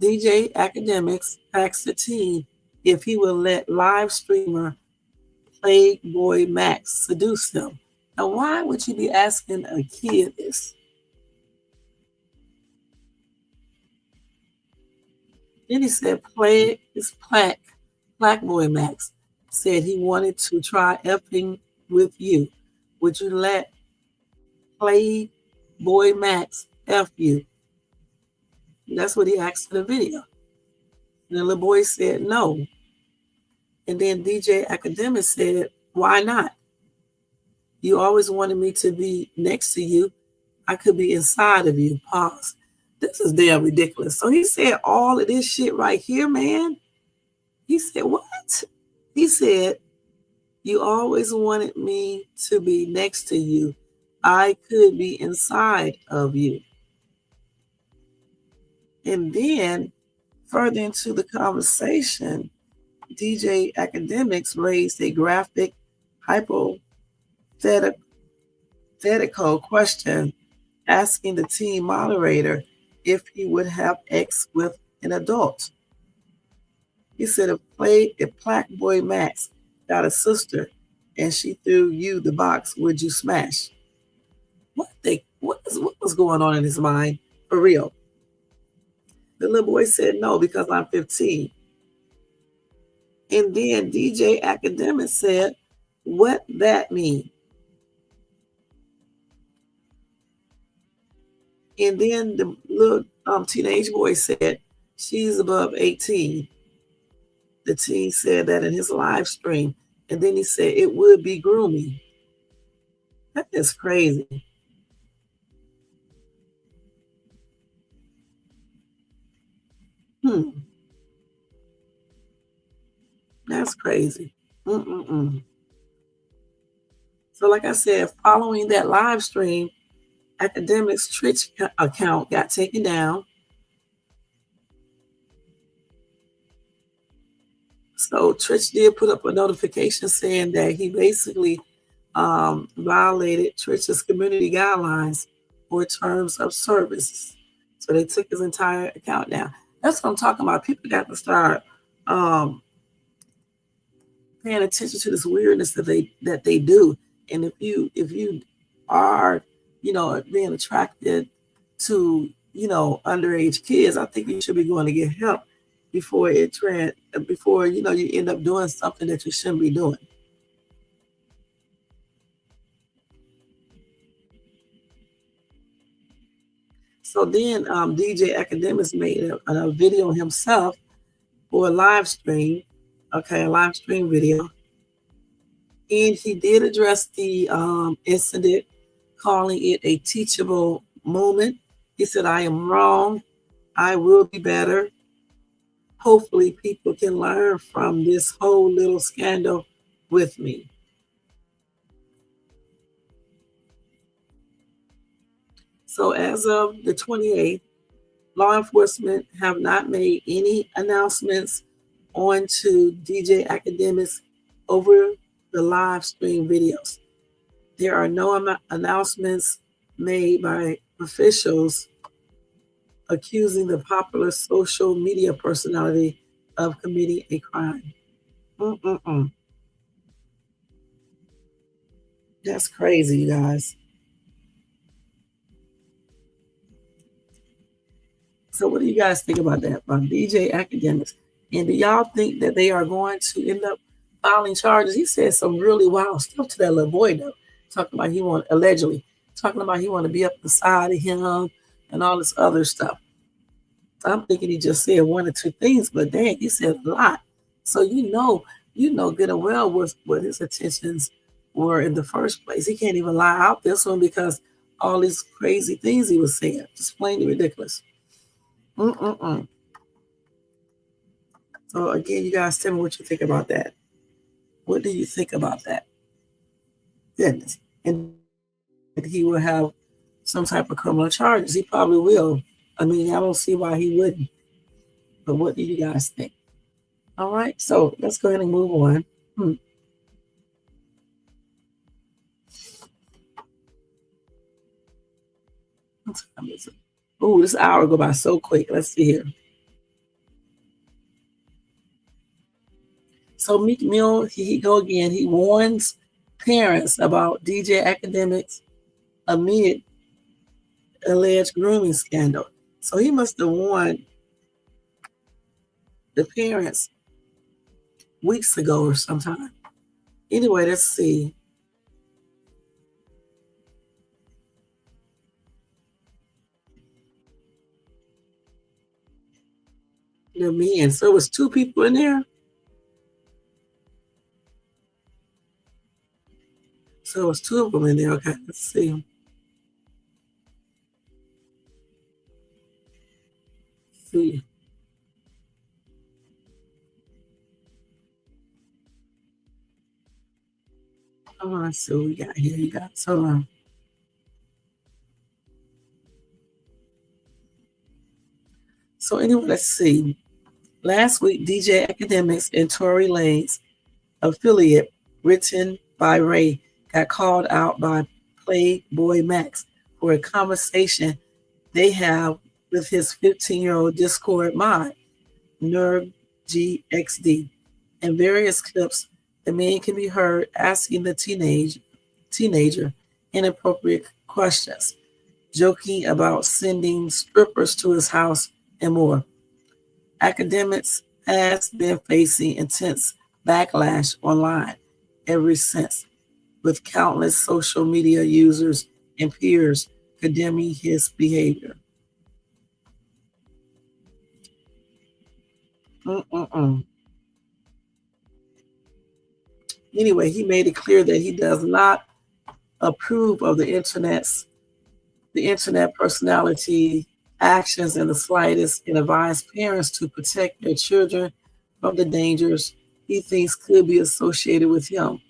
DJ Akademiks asked the team if he would let live streamer Playboy Max seduce him. Now, why would you be asking a kid this? Then he said, Black Boy Max said he wanted to try effing with you. Would you let Playboy Max F you? That's what he asked in the video. And the little boy said no. And then DJ Akademiks said, why not? You always wanted me to be next to you. I could be inside of you. Pause. This is damn ridiculous. So he said all of this shit right here, man. He said, what? He said, you always wanted me to be next to you. I could be inside of you. And then further into the conversation, DJ Akademiks raised a graphic, hypothetical question asking the team moderator if he would have sex with an adult. He said, if Black Boy Max got a sister and she threw you the box, would you smash? What was going on in his mind? For real. The little boy said no, because I'm 15. And then DJ Akademiks said, what that mean? And then the little teenage boy said, she's above 18. The teen said that in his live stream. And then he said it would be grooming. That is crazy. That's crazy. So like I said, following that live stream, Akademiks' Twitch account got taken down. So Twitch did put up a notification saying that he basically violated Twitch's community guidelines or terms of service. So they took his entire account down. That's what I'm talking about. People got to start paying attention to this weirdness that they do. And if you are, being attracted to, underage kids, I think you should be going to get help before you end up doing something that you shouldn't be doing. So then DJ Akademiks made a video himself for a live stream, a live stream video. And he did address the incident, calling it a teachable moment. He said, I am wrong. I will be better. Hopefully people can learn from this whole little scandal with me. So as of the 28th, law enforcement have not made any announcements onto DJ Akademiks over the live stream videos. There are no announcements made by officials accusing the popular social media personality of committing a crime. That's crazy, you guys. So what do you guys think about that, about DJ Akademiks? And do y'all think that they are going to end up filing charges? He said some really wild stuff to that little boy, though. Talking about he want to be up beside of him and all this other stuff. I'm thinking he just said one or two things, but dang, he said a lot. So you know good and well what his intentions were in the first place. He can't even lie out this one because all these crazy things he was saying, just plainly ridiculous. So again, you guys tell me what you think about that. What do you think about that? Goodness. And he will have some type of criminal charges. He probably will. I mean, I don't see why he wouldn't. But what do you guys think? All right, so let's go ahead and move on. What time is it? Oh, this hour go by so quick. Let's see here. So Meek Mill, he go again. He warns parents about DJ Akademiks amid alleged grooming scandal. So he must have warned the parents weeks ago or sometime. Anyway, let's see. The men. So it was two people in there. So it was two of them in there. Okay, let's see. Let's see. Oh, let's see what we got here. You got so. So anyway, let's see. Last week, DJ Akademiks and Tory Lanez affiliate, written by Ray, got called out by Playboy Max for a conversation they have with his 15-year-old Discord mod, Nerve GXD. In various clips, the man can be heard asking the teenager inappropriate questions, joking about sending strippers to his house, and more. Akademiks has been facing intense backlash online ever since, with countless social media users and peers condemning his behavior. Mm-mm-mm. Anyway, he made it clear that he does not approve of the internet personality actions in the slightest, and advised parents to protect their children from the dangers he thinks could be associated with him.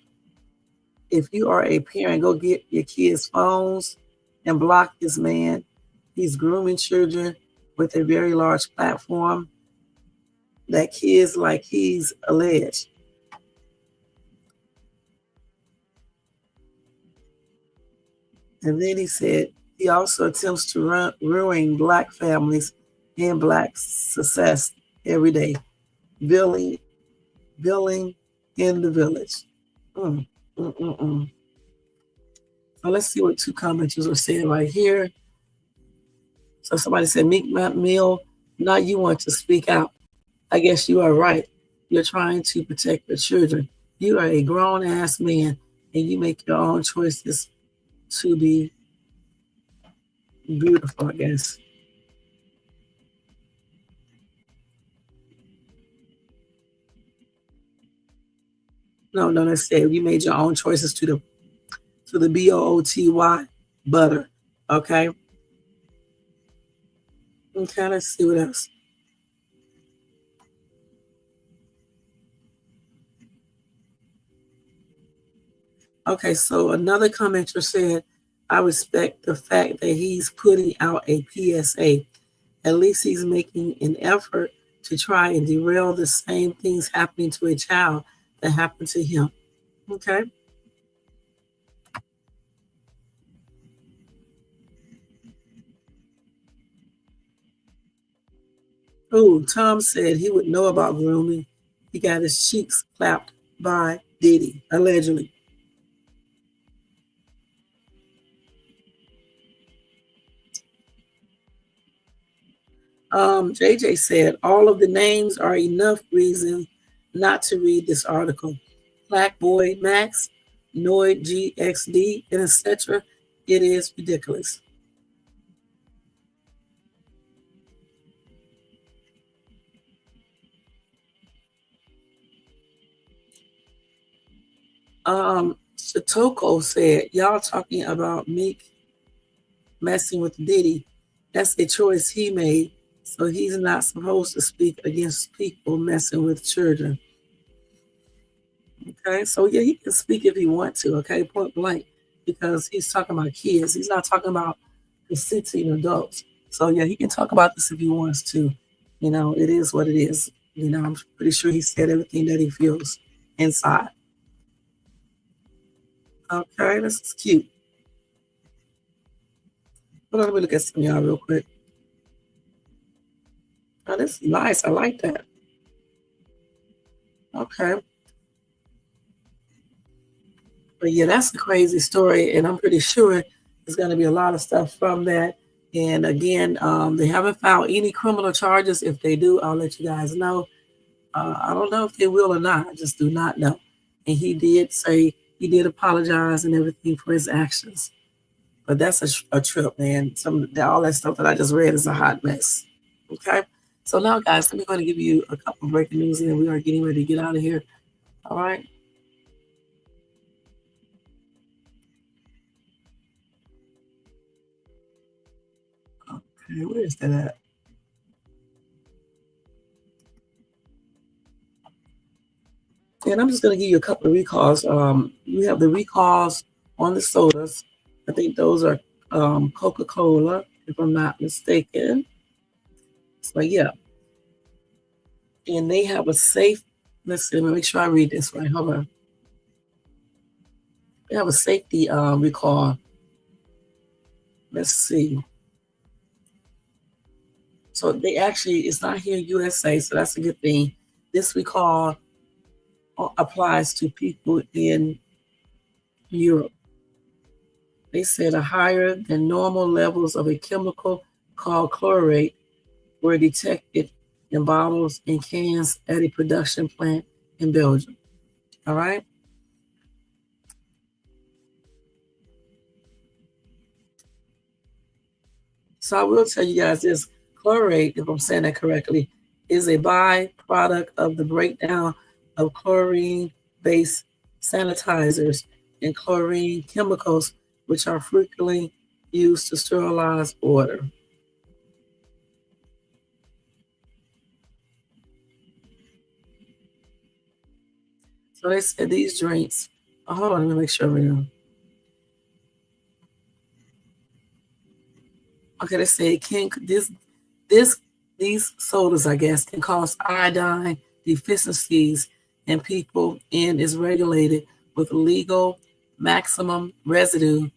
If you are a parent, go get your kids' phones and block this man. He's grooming children with a very large platform that kids like he's alleged. And then he said he also attempts to ruin Black families and Black success every day, billing in the village. Mm, mm, mm, mm. So let's see what two commenters are saying right here. So somebody said, Meek Mill, now you want to speak out. I guess you are right. You're trying to protect your children. You are a grown ass man and you make your own choices to be beautiful, I guess. No, let's say you made your own choices to the BOOTY butter. Okay. Okay, let's see what else. Okay, so another commenter said, I respect the fact that he's putting out a PSA. At least he's making an effort to try and derail the same things happening to a child that happened to him. Okay. Oh, Tom said he would know about grooming. He got his cheeks clapped by Diddy, allegedly. JJ said all of the names are enough reason not to read this article. Black Boy Max, Noid GXD, and etc. It is ridiculous. Satoko said, y'all talking about Meek messing with Diddy. That's a choice he made. So he's not supposed to speak against people messing with children. Okay, so yeah, he can speak if he wants to. Okay, point blank, because he's talking about kids. He's not talking about consenting adults. So yeah, he can talk about this if he wants to. You know, it is what it is. You know, I'm pretty sure he said everything that he feels inside. Okay, this is cute. Hold on, let me look at some of y'all real quick. Oh, this is nice. I like that. Okay. But yeah, that's a crazy story, and I'm pretty sure there's going to be a lot of stuff from that. And again, they haven't found any criminal charges. If they do, I'll let you guys know. I don't know if they will or not. I just do not know. And he did say he did apologize and everything for his actions. But that's a trip, man. All that stuff that I just read is a hot mess. Okay. So now, guys, I'm going to give you a couple of breaking news, and we are getting ready to get out of here. All right. Okay, where is that at? And I'm just going to give you a couple of recalls. We have the recalls on the sodas. I think those are Coca-Cola, if I'm not mistaken. So yeah, and they have a safe. Let's see. Let me make sure I read this right. Hold on. They have a safety recall. Let's see. So they actually, it's not here in USA, so that's a good thing. This recall applies to people in Europe. They said a higher than normal levels of a chemical called chlorate were detected in bottles and cans at a production plant in Belgium. All right. So I will tell you guys this chlorate, if I'm saying that correctly, is a byproduct of the breakdown of chlorine based sanitizers and chlorine chemicals, which are frequently used to sterilize water. So they said these drinks, hold on, let me make sure we're on. Okay, they say it can this these sodas, I guess, can cause iodine deficiencies in people and is regulated with legal maximum residue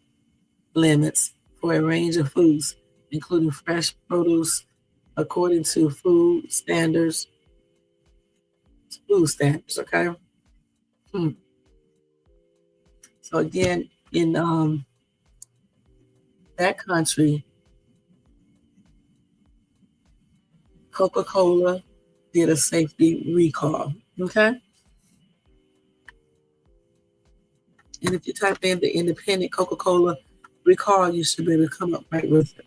limits for a range of foods, including fresh produce, according to food standards. Okay. Hmm. So again, in that country, Coca-Cola did a safety recall. Okay. And if you type in the independent Coca-Cola recall, you should be able to come up right with it.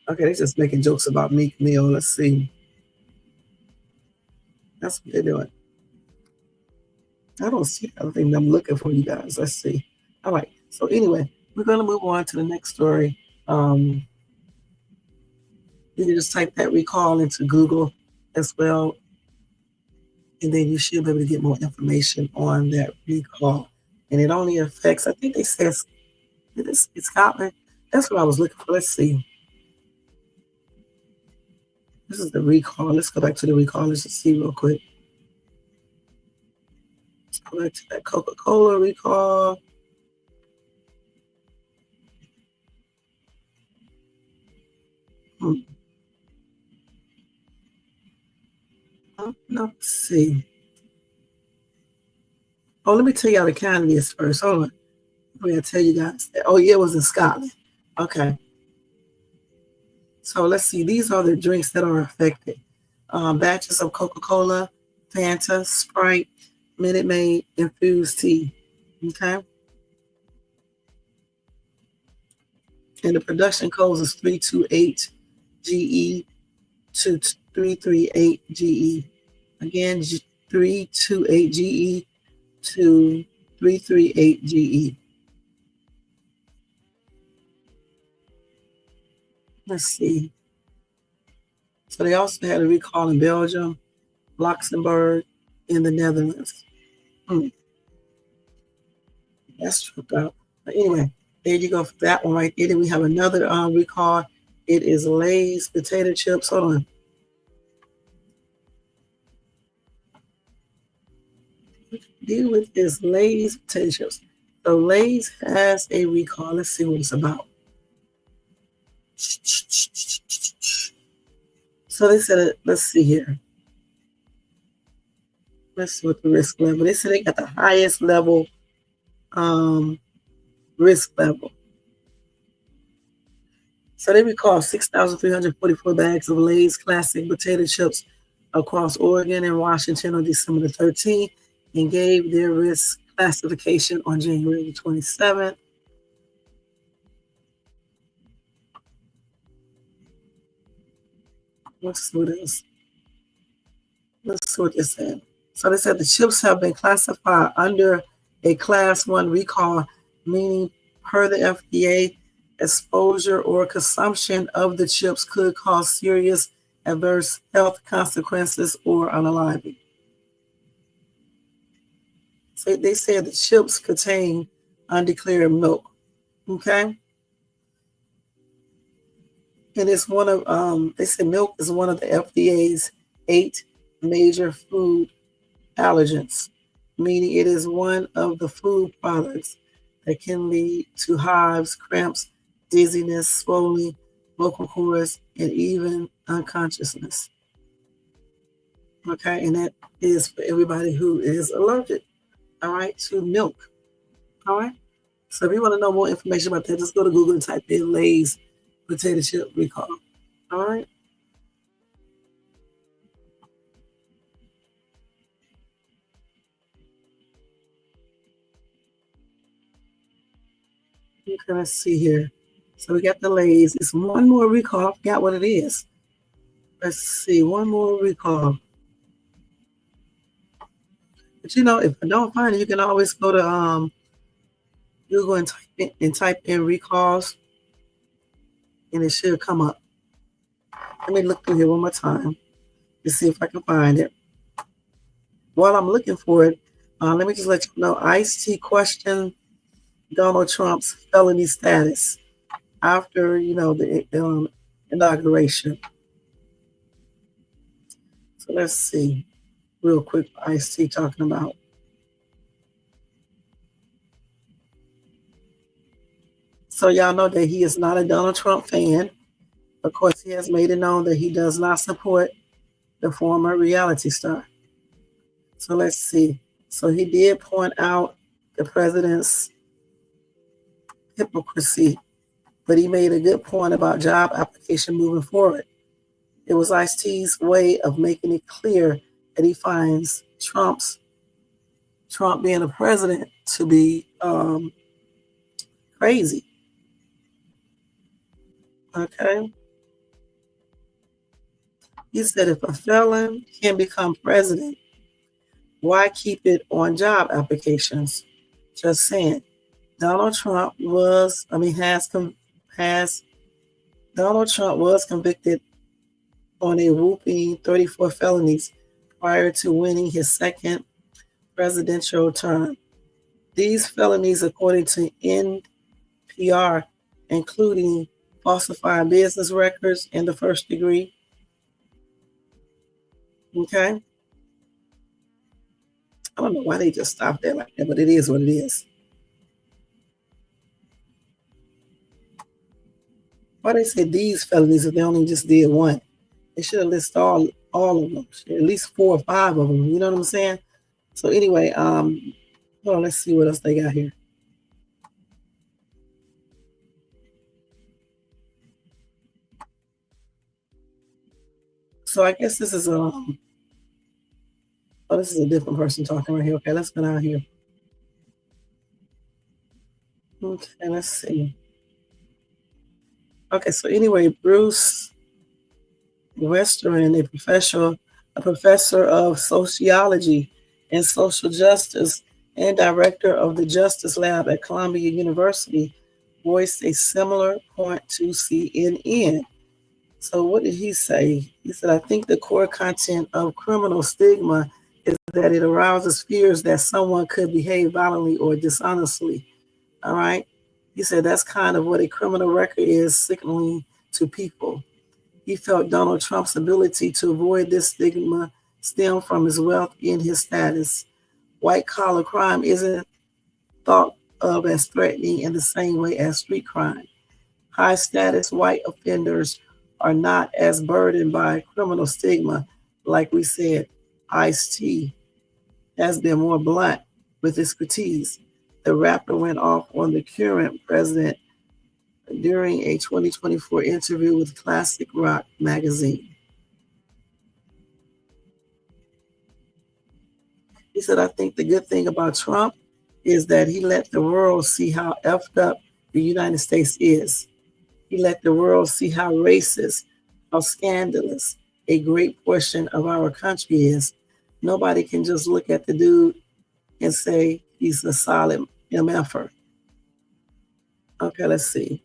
Okay, they're just making jokes about Meek Mill. Let's see. That's what they're doing. I don't see everything I'm looking for, you guys. Let's see. All right. So anyway, we're going to move on to the next story. You can just type that recall into Google as well, and then you should be able to get more information on that recall. And it only affects, I think they said it's Scotland. That's what I was looking for. Let's see. This is the recall. Let's go back to the recall. Let's just see real quick. Let's go back to that Coca-Cola recall. Let's see. Oh, let me tell y'all the counties first. Hold on. I'm going to tell you guys. Oh, yeah, it was in Scotland. Okay. So let's see. These are the drinks that are affected. Batches of Coca-Cola, Fanta, Sprite, Minute Maid, infused tea. Okay. And the production code is 328 GE to 338 GE. Again, 328 GE to 338 GE. Let's see. So they also had a recall in Belgium, Luxembourg, and the Netherlands. That's tripped out. But anyway, there you go for that one right there. Then we have another recall. It is Lay's potato chips. Hold on. Deal with is Lay's potato chips. So Lay's has a recall. Let's see what it's about. So they said, let's see here. Let's see what the risk level. They said they got the highest level risk level. So they recalled 6,344 bags of Lay's classic potato chips across Oregon and Washington on December the 13th and gave their risk classification on January 27th. Let's see what it is. Let's see what they said. So they said the chips have been classified under a Class 1 recall, meaning per the FDA, exposure or consumption of the chips could cause serious adverse health consequences or unaliving. So they said the chips contain undeclared milk. Okay. And it's one of they said milk is one of the FDA's 8 major food allergens, meaning it is one of the food products that can lead to hives, cramps, dizziness, swelling, vocal cords, and even unconsciousness. Okay, and that is for everybody who is allergic, all right, to milk. All right. So if you want to know more information about that, just go to Google and type in Lay's potato chip recall. All right. Okay, let's see here. So we got the Lay's. It's one more recall. I forgot what it is. Let's see, one more recall. But you know, if I don't find it, you can always go to Google and type in recalls, and it should come up. Let me look through here one more time to see if I can find it. While I'm looking for it, let me just let you know, Ice-T questioned Donald Trump's felony status after, the inauguration. So let's see real quick what Ice-T talking about. So y'all know that he is not a Donald Trump fan. Of course, he has made it known that he does not support the former reality star. So let's see. So he did point out the president's hypocrisy, but he made a good point about job application moving forward. It was Ice-T's way of making it clear that he finds Trump being a president to be crazy. Okay. He said if a felon can become president, why keep it on job applications? Just saying. Donald Trump was convicted on a whooping 34 felonies prior to winning his second presidential term. These felonies, according to NPR, including falsifying business records in the first degree. Okay. I don't know why they just stopped there like that, but it is what it is. Why they say these felonies if they only just did one? They should have listed all of them, at least 4 or 5 of them. You know what I'm saying? So anyway, hold on, let's see what else they got here. So I guess this is this is a different person talking right here. Okay, let's go down here. Okay, let's see. Okay, so anyway, Bruce Western, a professor of sociology and social justice and director of the Justice Lab at Columbia University, voiced a similar point to CNN. So what did he say? He said, I think the core content of criminal stigma is that it arouses fears that someone could behave violently or dishonestly. All right. He said that's kind of what a criminal record is signaling to people. He felt Donald Trump's ability to avoid this stigma stemmed from his wealth and his status. White collar crime isn't thought of as threatening in the same way as street crime. High status white offenders are not as burdened by criminal stigma. Like we said, Ice-T has been more blunt with his critiques. The rapper went off on the current president during a 2024 interview with Classic Rock magazine. He said, I think the good thing about Trump is that he let the world see how effed up the United States is. He let the world see how racist, how scandalous a great portion of our country is. Nobody can just look at the dude and say he's a solid MFer. Okay, let's see.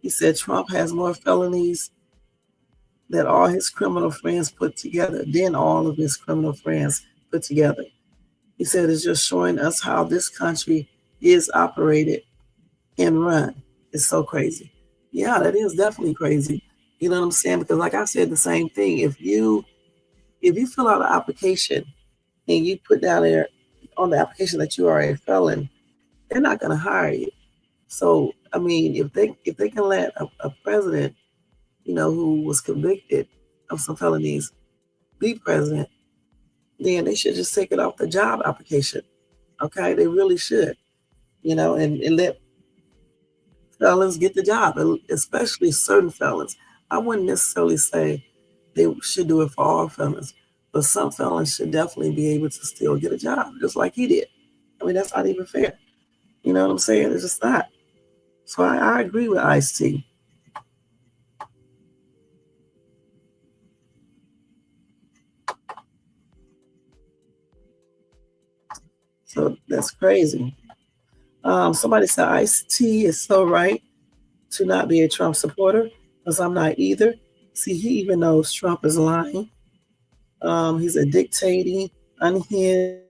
He said Trump has more felonies than all his criminal friends put together, than all of his criminal friends put together. He said it's just showing us how this country is operated and run. It's so crazy. Yeah, that is definitely crazy. You know what I'm saying? Because like I said, the same thing. If you fill out an application and you put down there on the application that you are a felon, they're not going to hire you. So I mean, if they can let a president, who was convicted of some felonies, be president, then they should just take it off the job application. Okay, they really should, and let felons get the job, especially certain felons. I wouldn't necessarily say they should do it for all felons, but some felons should definitely be able to still get a job, just like he did. I mean, that's not even fair. You know what I'm saying? It's just not. So I agree with Ice-T. So that's crazy. Somebody said Ice-T is so right to not be a Trump supporter, because I'm not either. See, he even knows Trump is lying. He's a dictating, unhinged,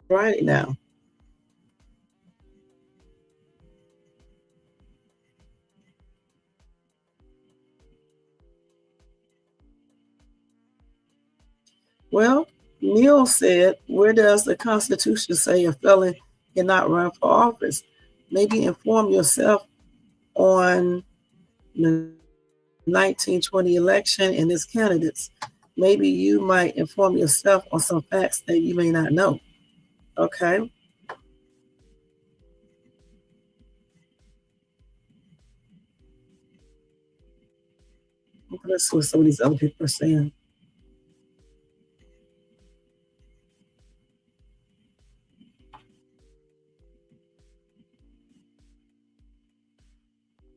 right now. Well, Neil said, where does the Constitution say a felon cannot run for office? Maybe inform yourself on the 1920 election and its candidates. Maybe you might inform yourself on some facts that you may not know. Okay. Let's see what some of these other people are saying.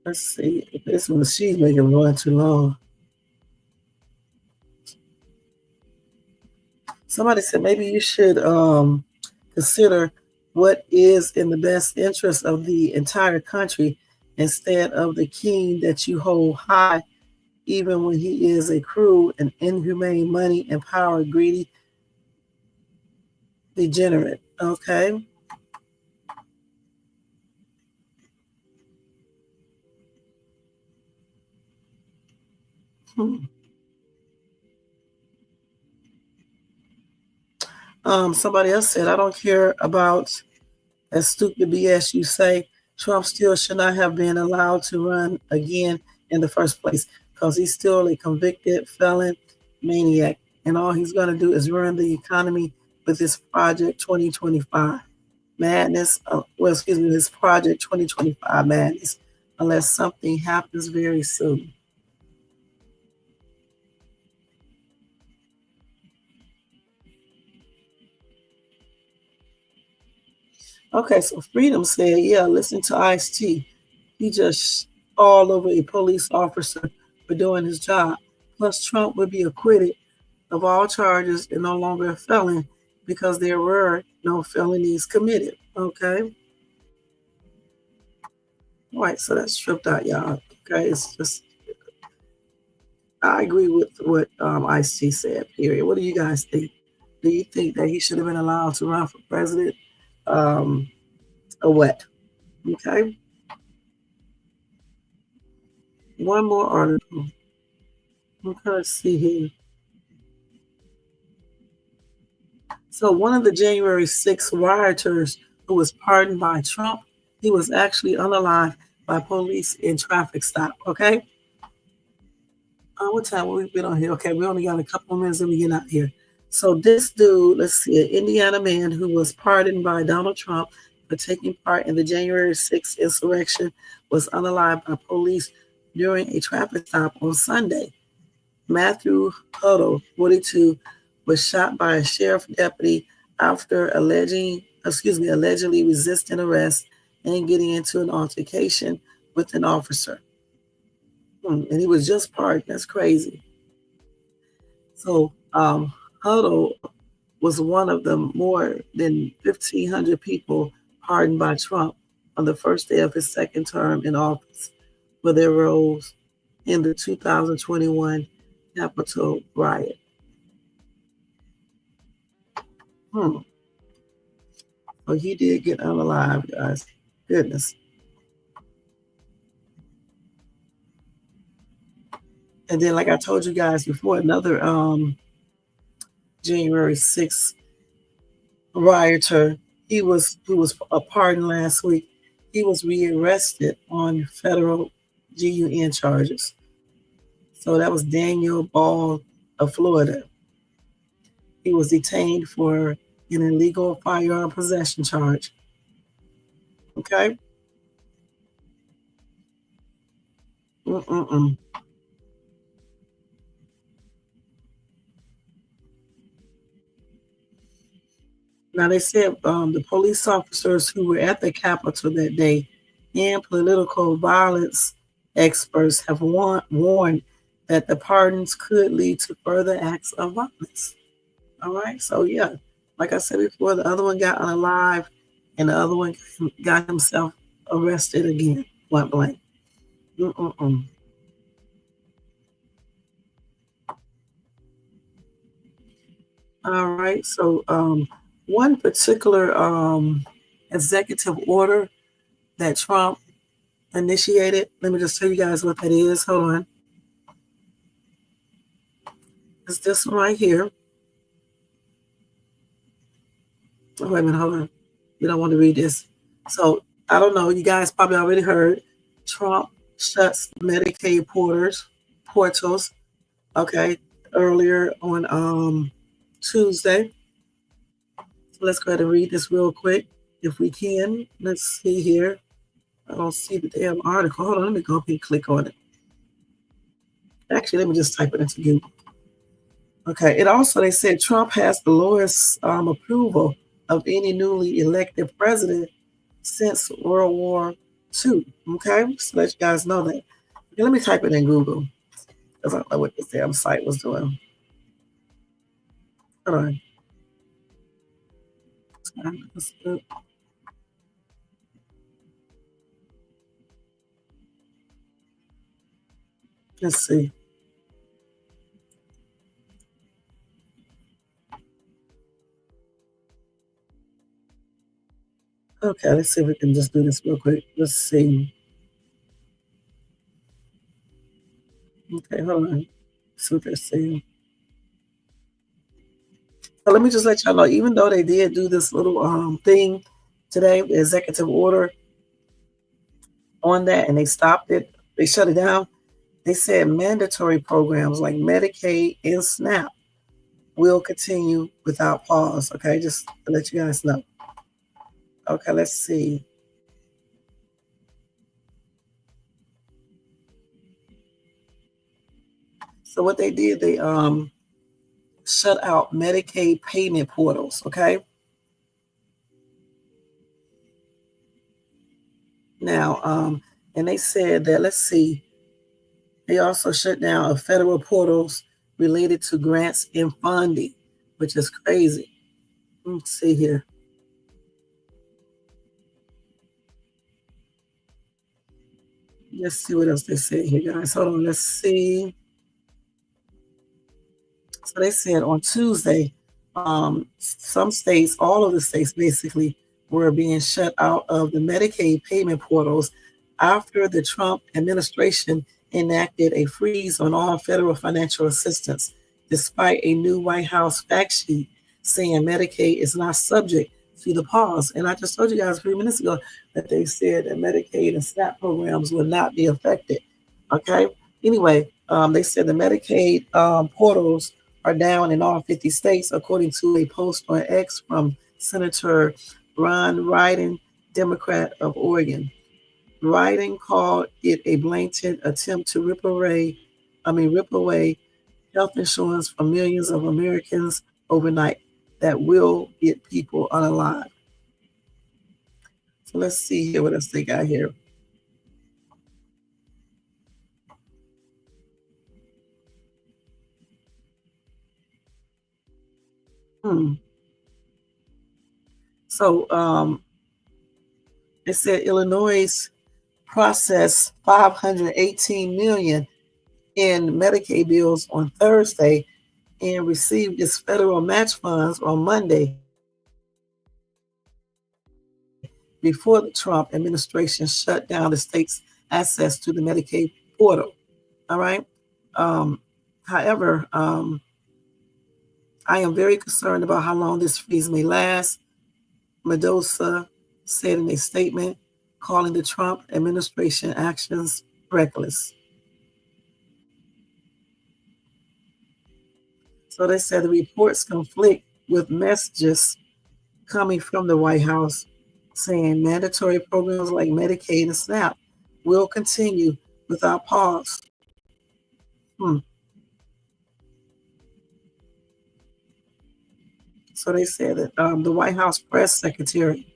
Let's see. This one, she's making it run too long. Somebody said maybe you should consider what is in the best interest of the entire country instead of the king that you hold high, even when he is a cruel and inhumane, money and power greedy degenerate. Okay. Hmm. Somebody else said, I don't care about that stupid BS you say. Trump still should not have been allowed to run again in the first place because he's still a convicted felon maniac. And all he's going to do is ruin the economy with his Project 2025 madness. His Project 2025 madness, unless something happens very soon. Okay, so Freedom said, yeah, listen to Ice-T. He just all over a police officer for doing his job. Plus, Trump would be acquitted of all charges and no longer a felon because there were no felonies committed. Okay. All right, so that's stripped out, y'all. Okay, it's just I agree with what Ice-T said. Period. What do you guys think? Do you think that he should have been allowed to run for president, um, or what? Okay. One more article. Okay, let's see here. So one of the January 6th rioters who was pardoned by Trump, he was actually unalive by police in traffic stop. Okay. What time we been on here? Okay, we only got a couple of minutes and we get out here. So this dude, let's see, an Indiana man who was pardoned by Donald Trump for taking part in the January 6th insurrection was unalive by police during a traffic stop on Sunday. Matthew Huddle, 42, was shot by a sheriff deputy after allegedly resisting arrest and getting into an altercation with an officer. And he was just pardoned. That's crazy. So Huddle was one of the more than 1,500 people pardoned by Trump on the first day of his second term in office for their roles in the 2021 Capitol riot. So he did get unalive, guys. Goodness. And then, like I told you guys before, another January 6th rioter, who was pardoned last week. He was rearrested on federal GUN charges. So that was Daniel Ball of Florida. He was detained for an illegal firearm possession charge. Okay. Now they said the police officers who were at the Capitol that day and political violence experts have warned that the pardons could lead to further acts of violence. All right, so yeah, like I said before, the other one got unalive, and the other one got himself arrested again, point blank. All right, so one particular executive order that Trump initiated. Let me just tell you guys what that is. Hold on. It's this one right here. Oh, wait a minute, hold on. You don't want to read this. So I don't know. You guys probably already heard. Trump shuts Medicaid portals. Okay, earlier on Tuesday. So let's go ahead and read this real quick if we can. Let's see here. I don't see the damn article. Hold on, let me go up and click on it. Actually, let me just type it into Google. Okay, it also, they said Trump has the lowest approval of any newly elected president since World War II. Okay, so let you guys know that. Okay, let me type it in Google because I don't know what this damn site was doing. Hold on. Let's see. Okay, let's see if we can just do this real quick. Let's see. Okay, hold on. Let's see what they're saying. So let me just let y'all know, even though they did do this little thing today, the executive order on that, and they stopped it, they shut it down. They said mandatory programs like Medicaid and SNAP will continue without pause. Okay, just to let you guys know. Okay, let's see. So what they did, they shut out Medicaid payment portals. Okay. Now, and they said that, let's see, they also shut down federal portals related to grants and funding, which is crazy. Let's see here. Let's see what else they said here, guys. Hold on. Let's see. So they said on Tuesday, some states, all of the states basically, were being shut out of the Medicaid payment portals after the Trump administration enacted a freeze on all federal financial assistance, despite a new White House fact sheet saying Medicaid is not subject to the pause. And I just told you guys a few minutes ago that they said that Medicaid and SNAP programs would not be affected. Okay. Anyway, they said the Medicaid portals are down in all 50 states, according to a post on X from Senator Ron Wyden, Democrat of Oregon. Wyden called it a blatant attempt to rip away health insurance from millions of Americans overnight that will get people unalive. So let's see here what else they got here. Hmm. So it said Illinois processed 518 million in Medicaid bills on Thursday and received its federal match funds on Monday before the Trump administration shut down the state's access to the Medicaid portal. All right. Um, however, I am very concerned about how long this freeze may last, Mendoza said in a statement, calling the Trump administration actions reckless. So they said the reports conflict with messages coming from the White House saying mandatory programs like Medicaid and SNAP will continue without pause. Hmm. So they said that the White House press secretary,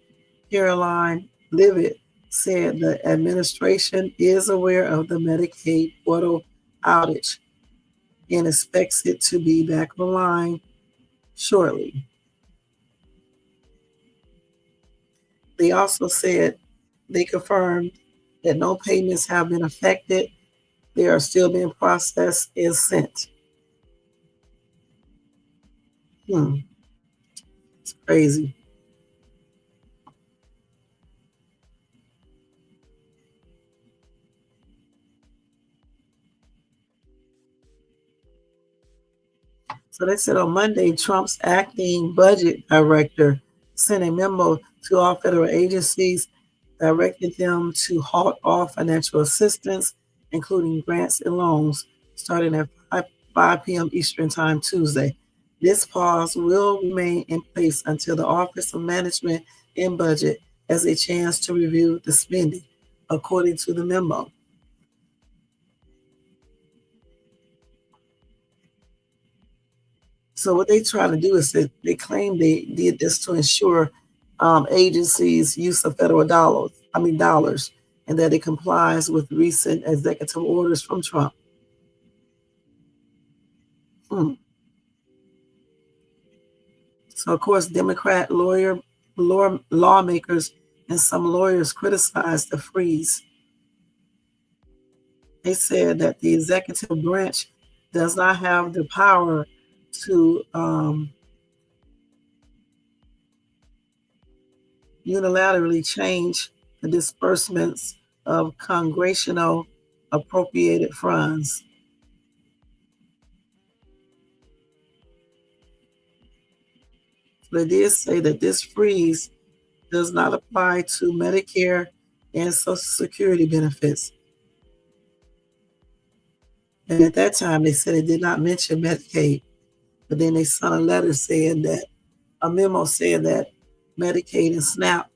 Caroline Leavitt, said the administration is aware of the Medicaid portal outage and expects it to be back online shortly. They also said they confirmed that no payments have been affected. They are still being processed and sent. It's crazy. So they said on Monday, Trump's acting budget director sent a memo to all federal agencies directing them to halt all financial assistance, including grants and loans, starting at 5 p.m. Eastern Time Tuesday. This pause will remain in place until the Office of Management and Budget has a chance to review the spending, according to the memo. So what they try to do is that they claim they did this to ensure agencies' use of federal dollars, and that it complies with recent executive orders from Trump. Hmm. So of course, Democrat lawmakers and some lawyers criticized the freeze. They said that the executive branch does not have the power to unilaterally change the disbursements of congressional appropriated funds. So they did say that this freeze does not apply to Medicare and Social Security benefits. And at that time, they said it did not mention Medicaid, but then they sent a letter saying that a memo saying that Medicaid and SNAP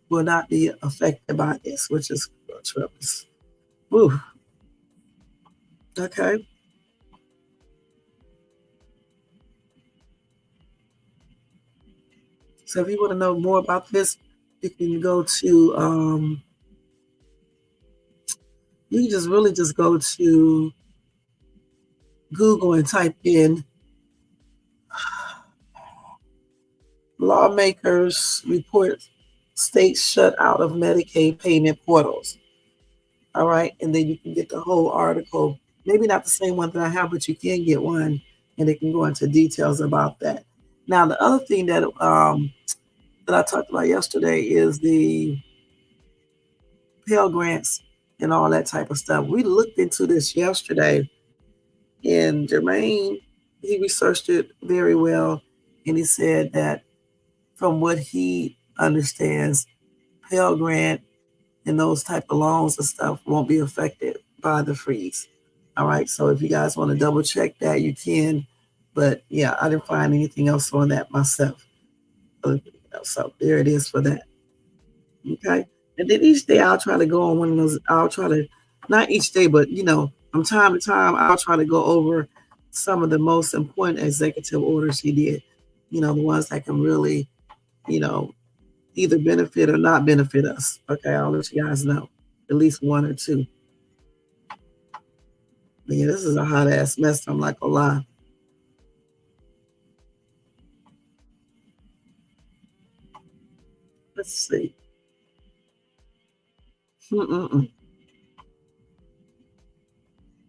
will not be affected by this, which is tremendous. Woo. Okay. So if you want to know more about this, you can go to you can just really just go to Google and type in Lawmakers report states shut out of Medicaid payment portals. All right. And then you can get the whole article. Maybe not the same one that I have, but you can get one and it can go into details about that. Now, the other thing that I talked about yesterday is the Pell Grants and all that type of stuff. We looked into this yesterday, and Jermaine, he researched it very well, and he said that from what he understands, Pell Grant and those type of loans and stuff won't be affected by the freeze. All right, so if you guys want to double check that, you can. But yeah, I didn't find anything else on that myself. So there it is for that. Okay. And then each day I'll try to go on one of those. I'll try to, not each day, but from time to time, I'll try to go over some of the most important executive orders he did. The ones that can really, you know, either benefit or not benefit us. Okay. I'll let you guys know at least one or two. But yeah, this is a hot ass mess. I'm not gonna lie. Let's see. Mm-mm-mm.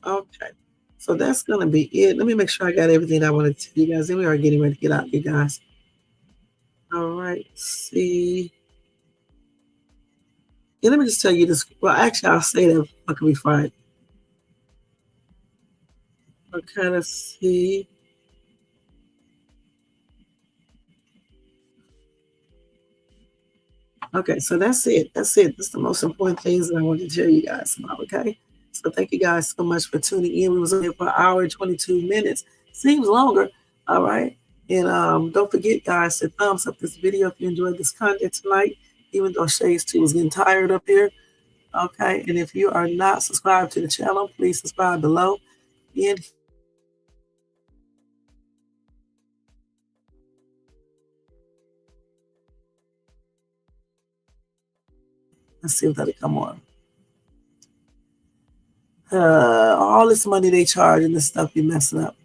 Okay. So that's going to be it. Let me make sure I got everything I wanted to tell you guys. Then we are getting ready to get out, you guys. All right. See. Yeah, let me just tell you this. Well, actually, I'll say that fucking be fine. Okay, let's see. Okay, so that's it. That's it. That's the most important things that I want to tell you guys about. Okay. So thank you guys so much for tuning in. We was on here for an hour and 22 minutes. Seems longer. All right. And don't forget, guys, to thumbs up this video if you enjoyed this content tonight, even though Shades 2 was getting tired up here. Okay. And if you are not subscribed to the channel, please subscribe below. And let's see if that'll come on. All this money they charge and this stuff be messing up.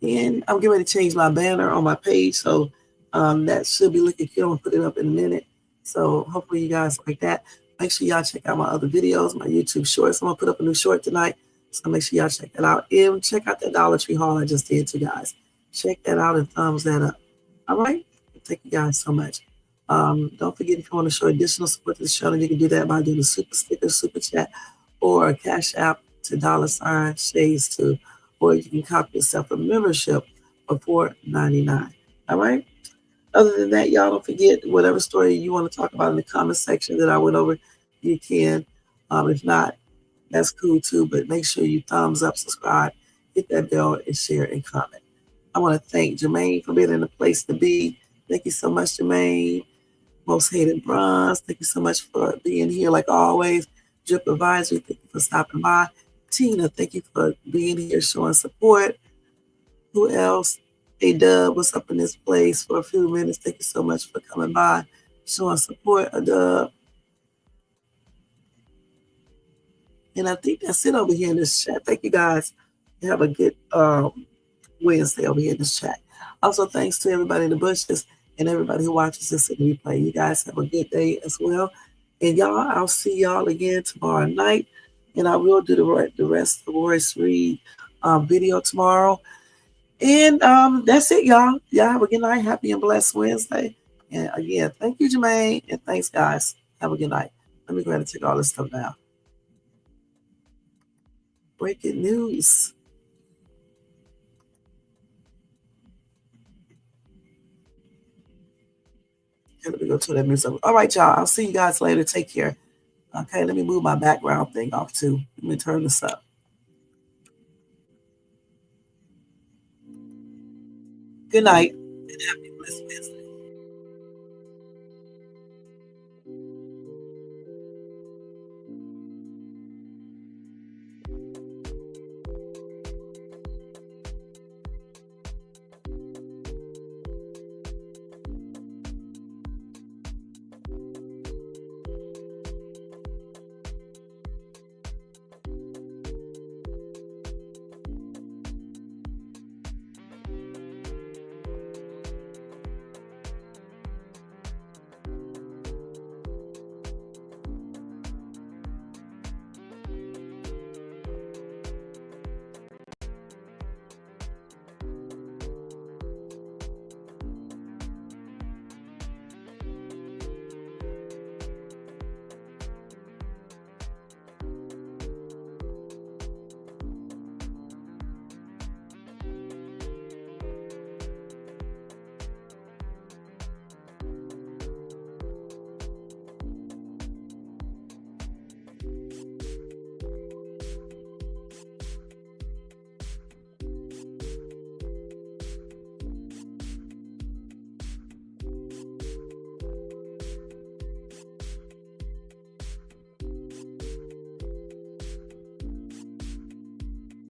And I'm getting ready to change my banner on my page. So that should be looking cute. I'm going to put it up in a minute. So hopefully you guys like that. Make sure y'all check out my other videos, my YouTube shorts. I'm going to put up a new short tonight. So make sure y'all check that out. And check out that Dollar Tree haul I just did, you guys. Check that out and thumbs that up. All right? Thank you guys so much. Don't forget, if you want to show additional support to the channel, you can do that by doing a super sticker, super chat, or a cash app to $Shades2. Or you can copy yourself a membership for $4.99. All right. Other than that, y'all don't forget whatever story you want to talk about in the comment section that I went over, you can. If not, that's cool too. But make sure you thumbs up, subscribe, hit that bell, and share and comment. I want to thank Jermaine for being in the place to be. Thank you so much, Jermaine. Most Hated Bronze, thank you so much for being here like always. Drip Advisory, thank you for stopping by. Tina, thank you for being here, showing support. Who else? Hey, Dub, what's up in this place for a few minutes? Thank you so much for coming by, showing support, Dub. And I think that's it over here in this chat. Thank you guys. Have a good Wednesday over here in this chat. Also, thanks to everybody in the bushes and everybody who watches this in replay. You guys have a good day as well. And y'all, I'll see y'all again tomorrow night. And I will do the rest of the Royce Reed video tomorrow. And that's it, y'all. Y'all have a good night. Happy and blessed Wednesday. And again, thank you, Jermaine. And thanks, guys. Have a good night. Let me go ahead and take all this stuff down. Breaking news. Let me go to that music. All right, y'all. I'll see you guys later. Take care. Okay, let me move my background thing off too. Let me turn this up. Good night and happy blessed Wednesday.